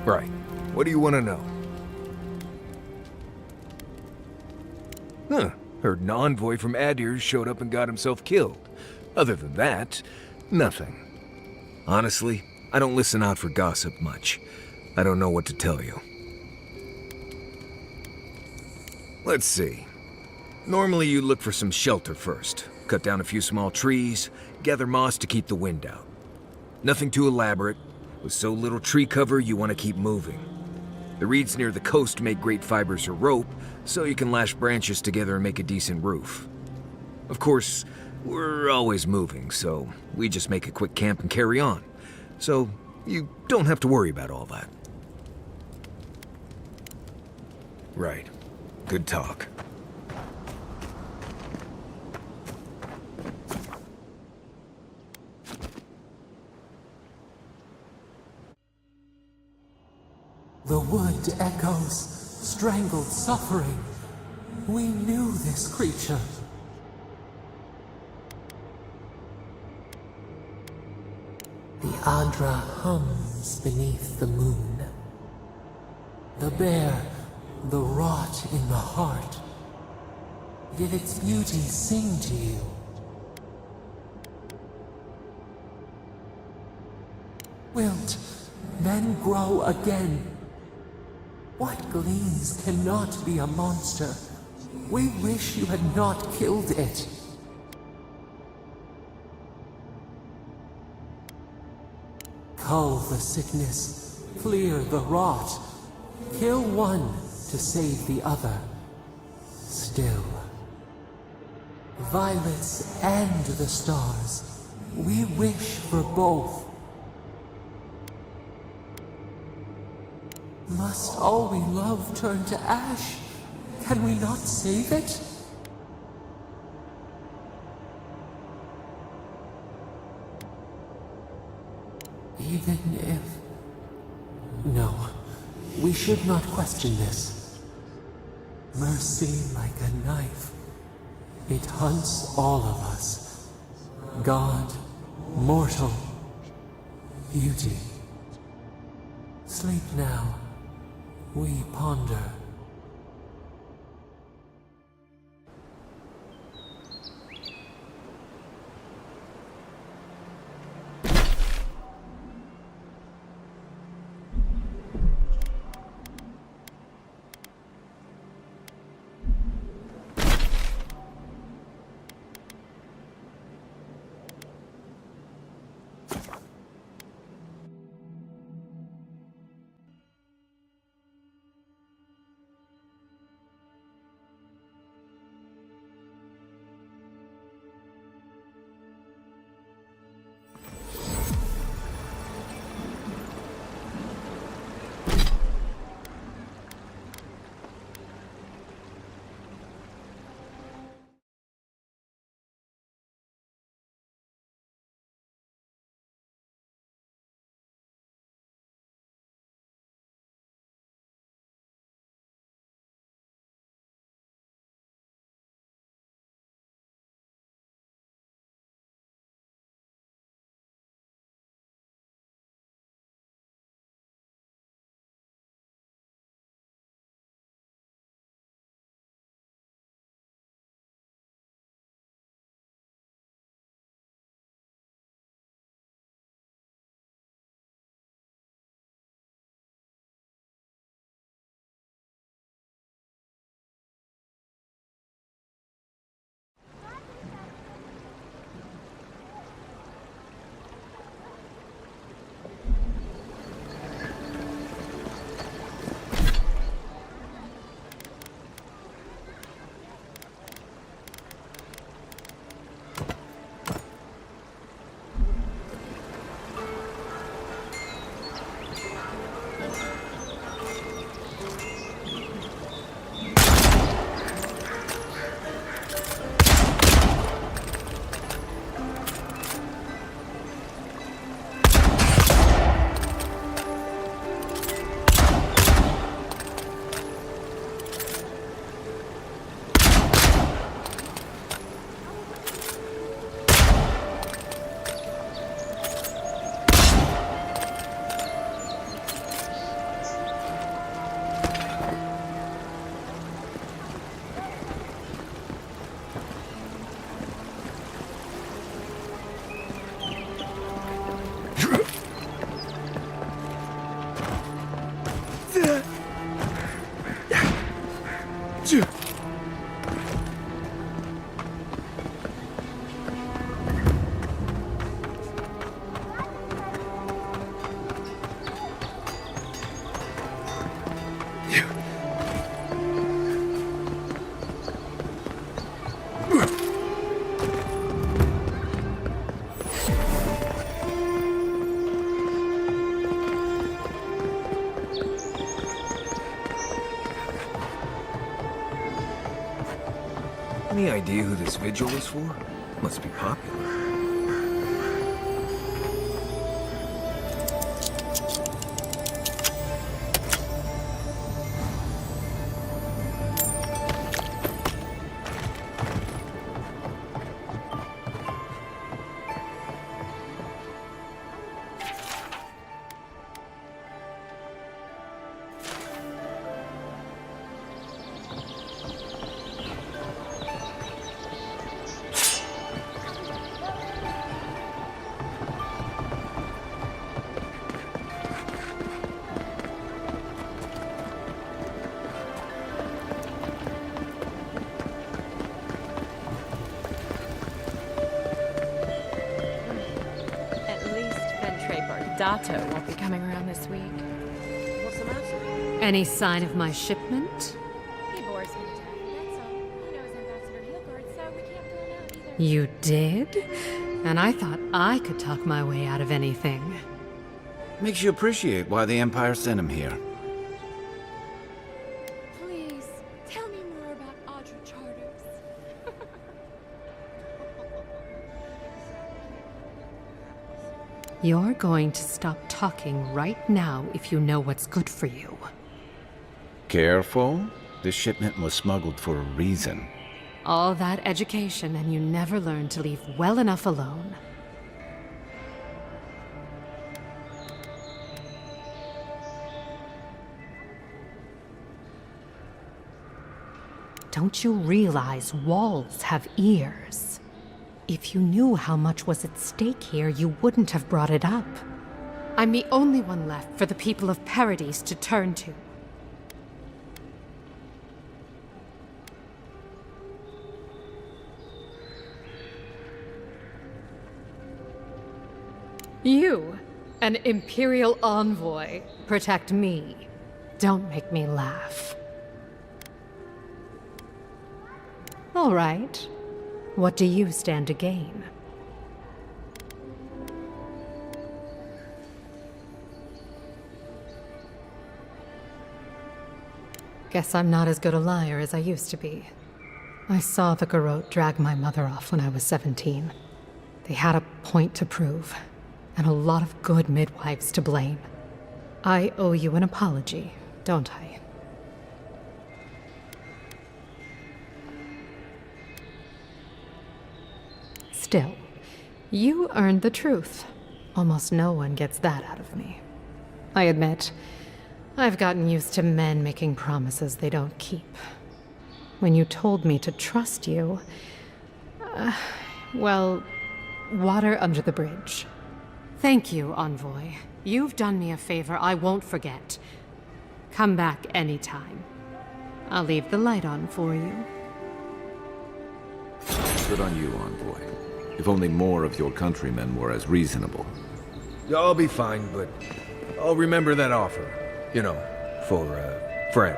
[SPEAKER 6] Right. What do you want to know? Heard an envoy from Adir showed up and got himself killed. Other than that, nothing. Honestly, I don't listen out for gossip much. I don't know what to tell you. Let's see. Normally you look for some shelter first. Cut down a few small trees, gather moss to keep the wind out. Nothing too elaborate. With so little tree cover, you want to keep moving. The reeds near the coast make great fibers for rope, so you can lash branches together and make a decent roof. Of course, we're always moving, so we just make a quick camp and carry on. So you don't have to worry about all that. Right. Good talk.
[SPEAKER 15] The wood echoes, strangled suffering. We knew this creature. The Adra hums beneath the moon. The bear, the rot in the heart. Did its beauty sing to you? Wilt then grow again. What gleams cannot be a monster? We wish you had not killed it. Cull the sickness, clear the rot. Kill one to save the other. Still. Violets and the stars. We wish for both. Must all we love turn to ash? Can we not save it? Even if... No, we should not question this. Mercy like a knife. It hunts all of us. God, mortal, beauty. Sleep now. We ponder.
[SPEAKER 6] Any idea who this vigil is for? Must be popular.
[SPEAKER 11] Dato won't be coming around this week. What's the matter? Any sign of my shipment?
[SPEAKER 8] He bores me to death, that's all. You know his Ambassador Heelguard, so we can't throw him out either.
[SPEAKER 11] You did? And I thought I could talk my way out of anything.
[SPEAKER 3] Makes you appreciate why the Empire sent him here.
[SPEAKER 8] Please, tell me more about Audra Charters.
[SPEAKER 11] You're going to stop talking right now if you know what's good for you.
[SPEAKER 3] Careful. This shipment was smuggled for a reason.
[SPEAKER 11] All that education and you never learned to leave well enough alone. Don't you realize walls have ears? If you knew how much was at stake here, you wouldn't have brought it up. I'm the only one left for the people of Paradise to turn to. You, an Imperial envoy, protect me. Don't make me laugh. All right. What do you stand to gain? Guess I'm not as good a liar as I used to be. I saw the Garrote drag my mother off when I was 17. They had a point to prove, and a lot of good midwives to blame. I owe you an apology, don't I? Still, you earned the truth. Almost no one gets that out of me. I admit, I've gotten used to men making promises they don't keep. When you told me to trust you, well, water under the bridge. Thank you, Envoy. You've done me a favor I won't forget. Come back anytime. I'll leave the light on for you.
[SPEAKER 3] Good on you, Envoy. If only more of your countrymen were as reasonable.
[SPEAKER 6] I'll be fine, but I'll remember that offer. You know, for a friend.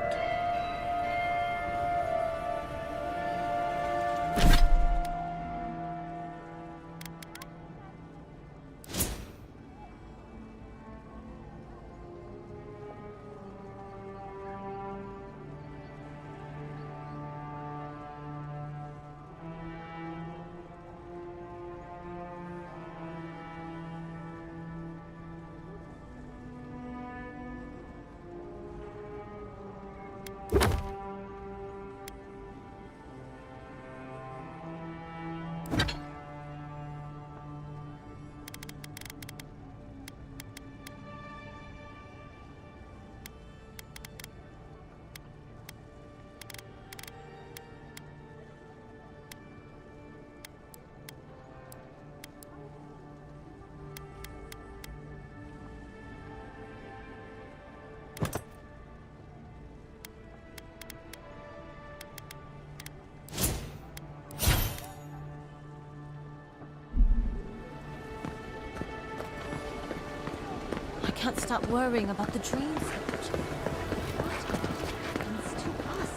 [SPEAKER 12] can't stop worrying about the dream stage. What happens to us?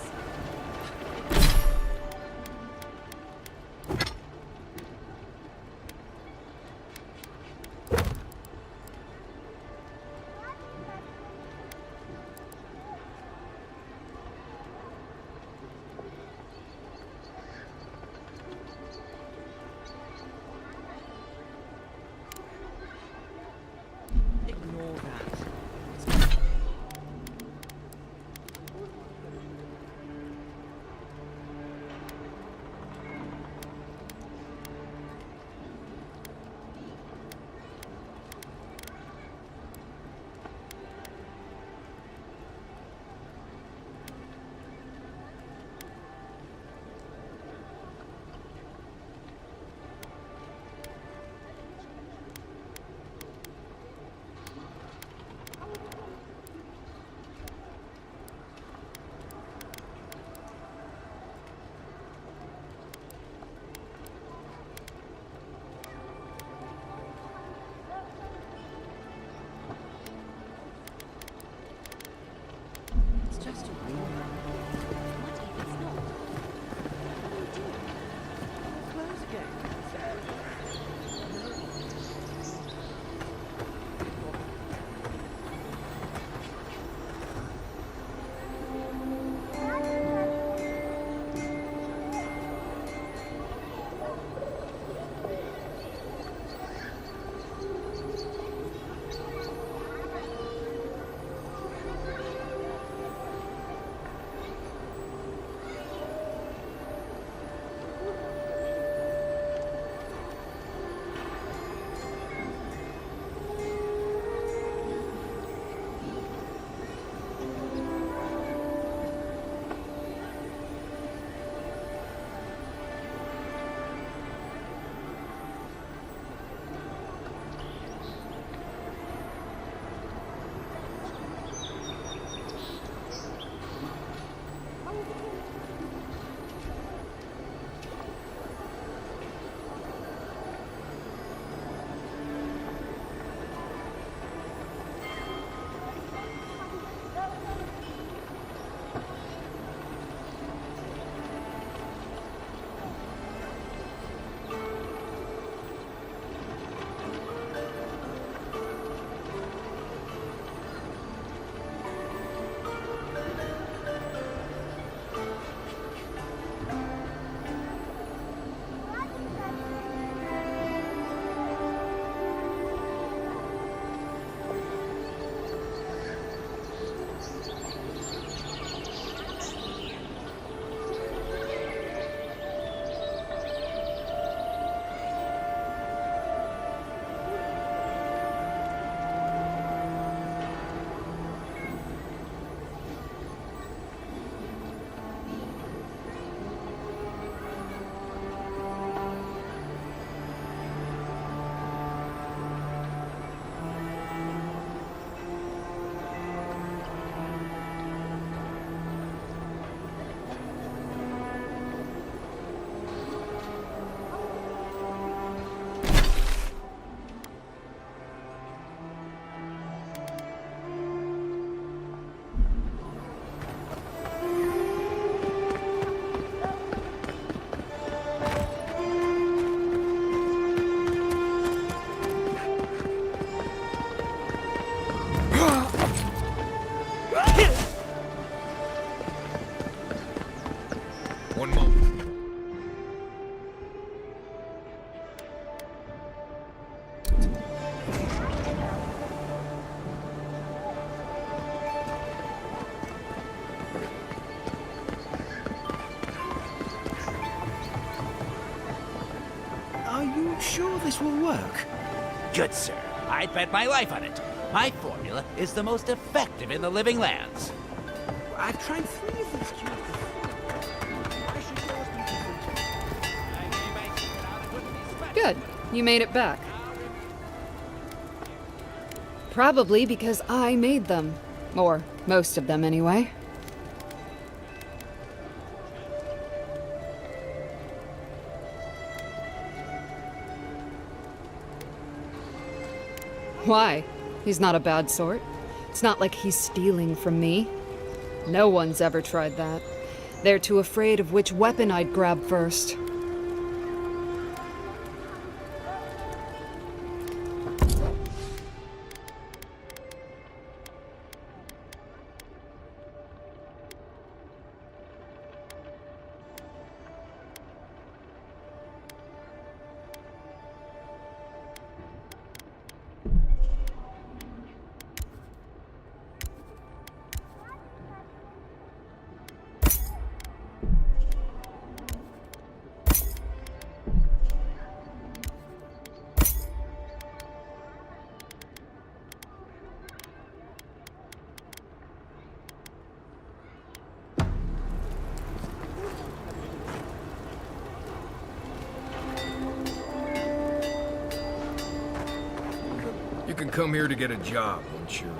[SPEAKER 4] Sure this will work?
[SPEAKER 16] Good sir, I'd bet my life on it. My formula is the most effective in the living lands.
[SPEAKER 4] I've tried 3 of these cubes.
[SPEAKER 5] Good. You made it back. Probably because I made them. Or most of them, anyway. Why? He's not a bad sort. It's not like he's stealing from me. No one's ever tried that. They're too afraid of which weapon I'd grab first.
[SPEAKER 6] You can come here to get a job once you're,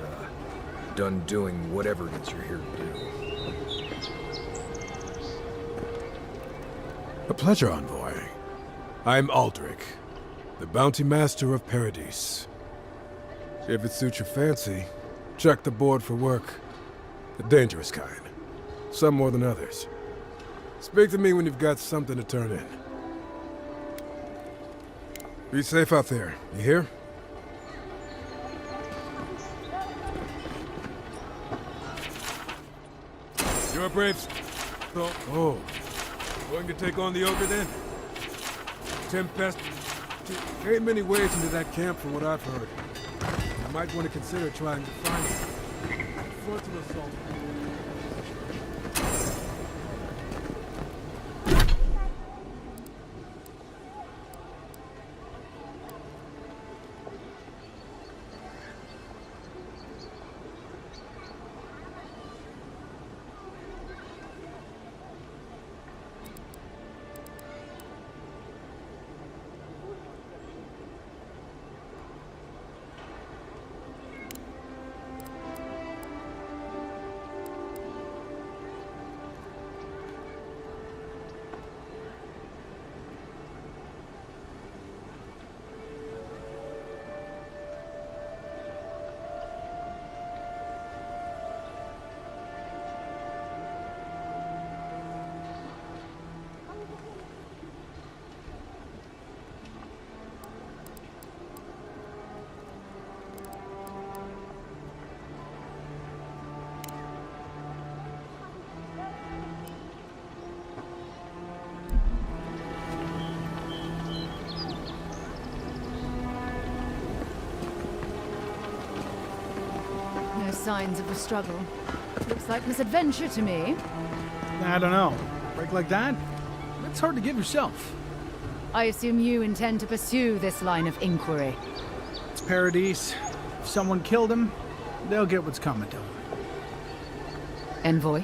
[SPEAKER 6] done doing whatever it is you're here to do.
[SPEAKER 17] A pleasure, Envoy. I'm Aldrich, the Bounty Master of Paradise. If it suits your fancy, check the board for work. The dangerous kind. Some more than others. Speak to me when you've got something to turn in. Be safe out there, you hear? You're up, Braves. Oh. Going to take on the ogre then? Tempest. There ain't many ways into that camp from what I've heard. You might want to consider trying to find it. Frontal assault.
[SPEAKER 1] No signs of a struggle. Looks like misadventure to me.
[SPEAKER 18] I don't know. Break like that? That's hard to give yourself.
[SPEAKER 1] I assume you intend to pursue this line of inquiry.
[SPEAKER 18] It's Paradise. If someone killed him, they'll get what's coming to them.
[SPEAKER 1] Envoy?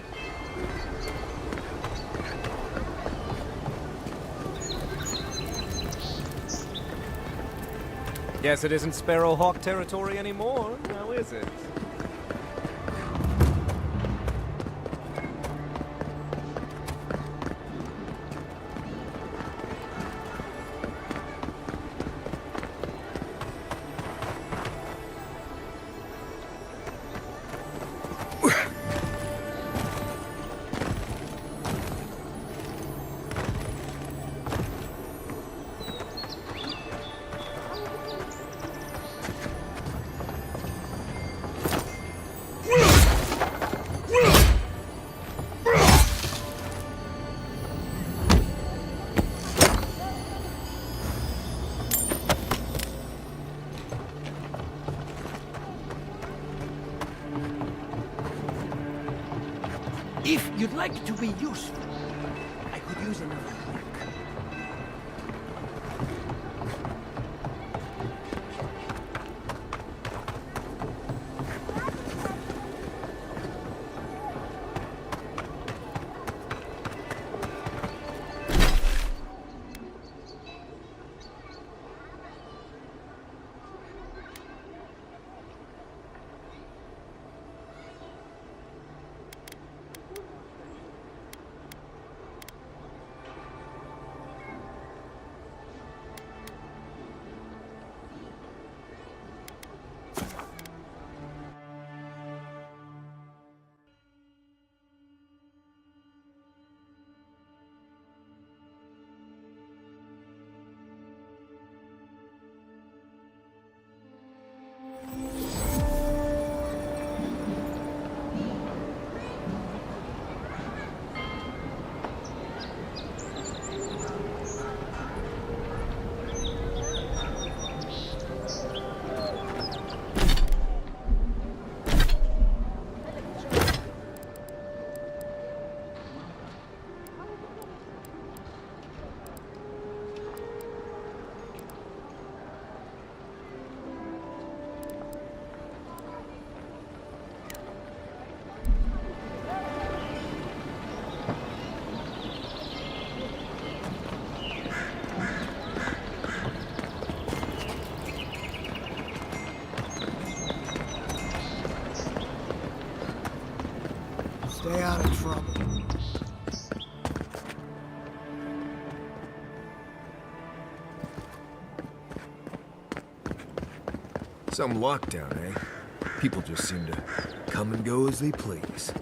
[SPEAKER 19] Guess it isn't Sparrowhawk territory anymore, now is it?
[SPEAKER 20] If you'd like to be useful, I could use another drink.
[SPEAKER 6] Some lockdown, eh? People just seem to come and go as they please.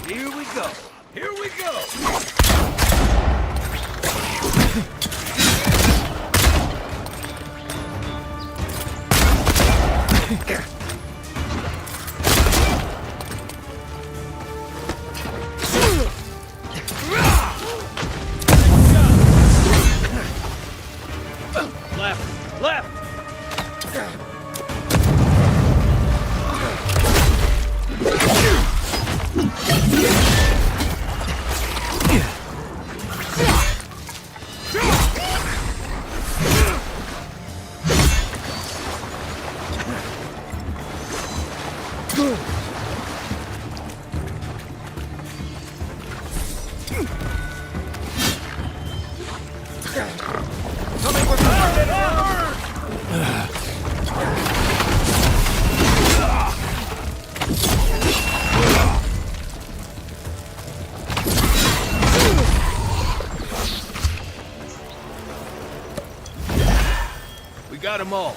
[SPEAKER 16] Here we go. Here we go. Left. Left. We got them all.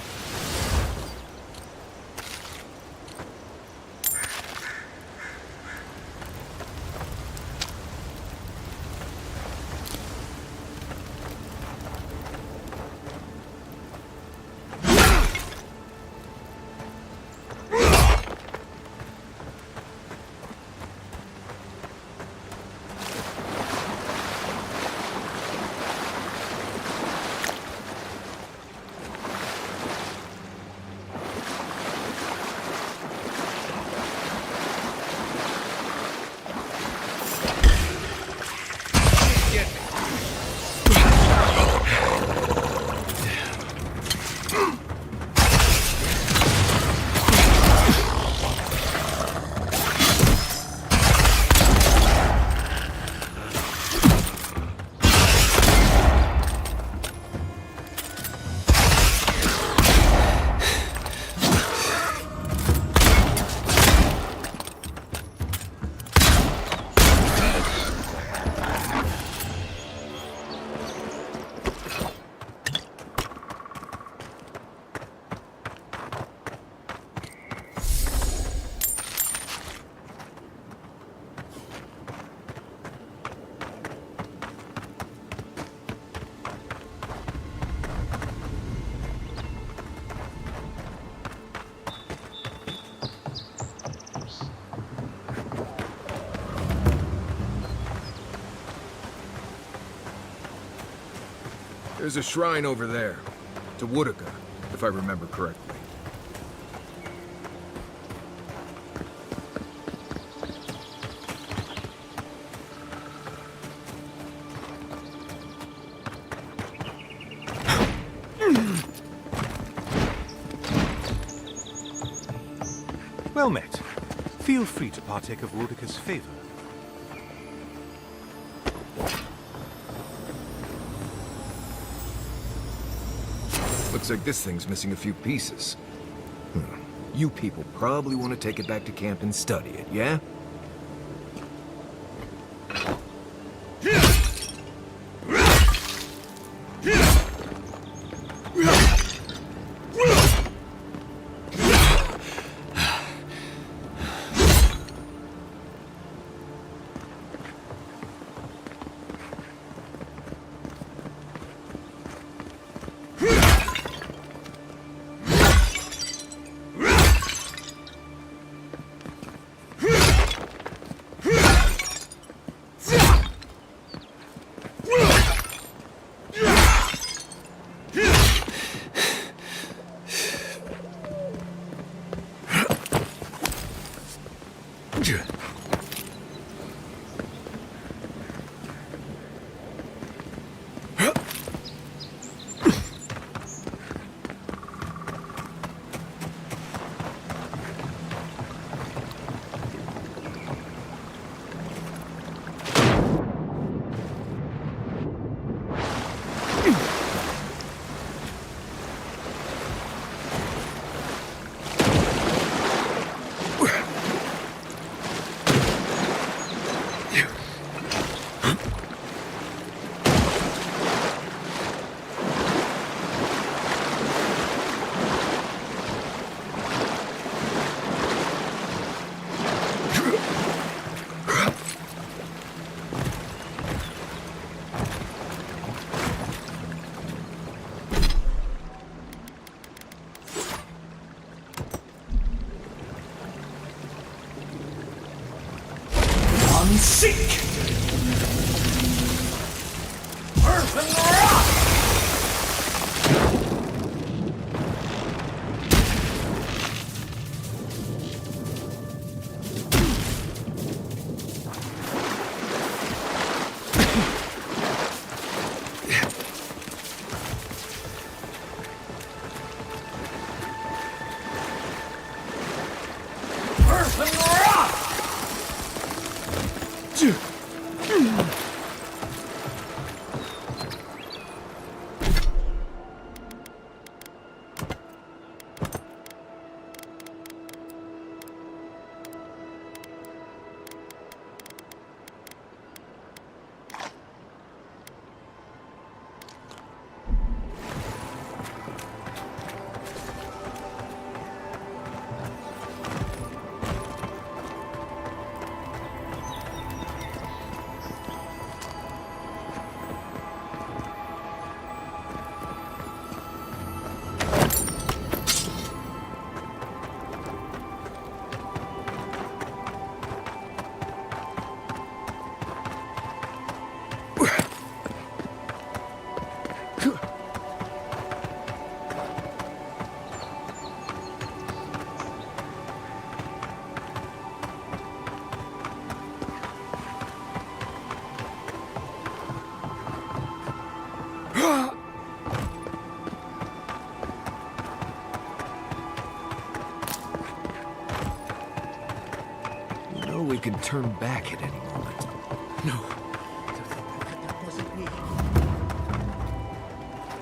[SPEAKER 6] There's a shrine over there, to Woodaka, if I remember correctly.
[SPEAKER 19] Well met. Feel free to partake of Wodaka's favor.
[SPEAKER 6] Looks like this thing's missing a few pieces. You people probably want to take it back to camp and study it, yeah?
[SPEAKER 20] Seek! Earth and rock! Earth and rock!
[SPEAKER 6] We can turn back at any moment.
[SPEAKER 20] No. That wasn't me. It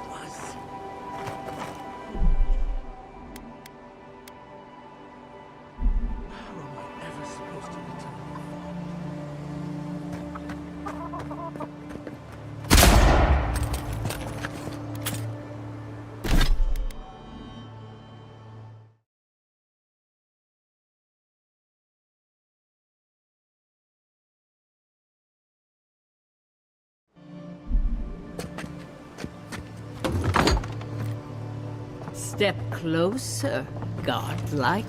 [SPEAKER 20] was. How am I ever supposed to return?
[SPEAKER 21] Step closer, godlike.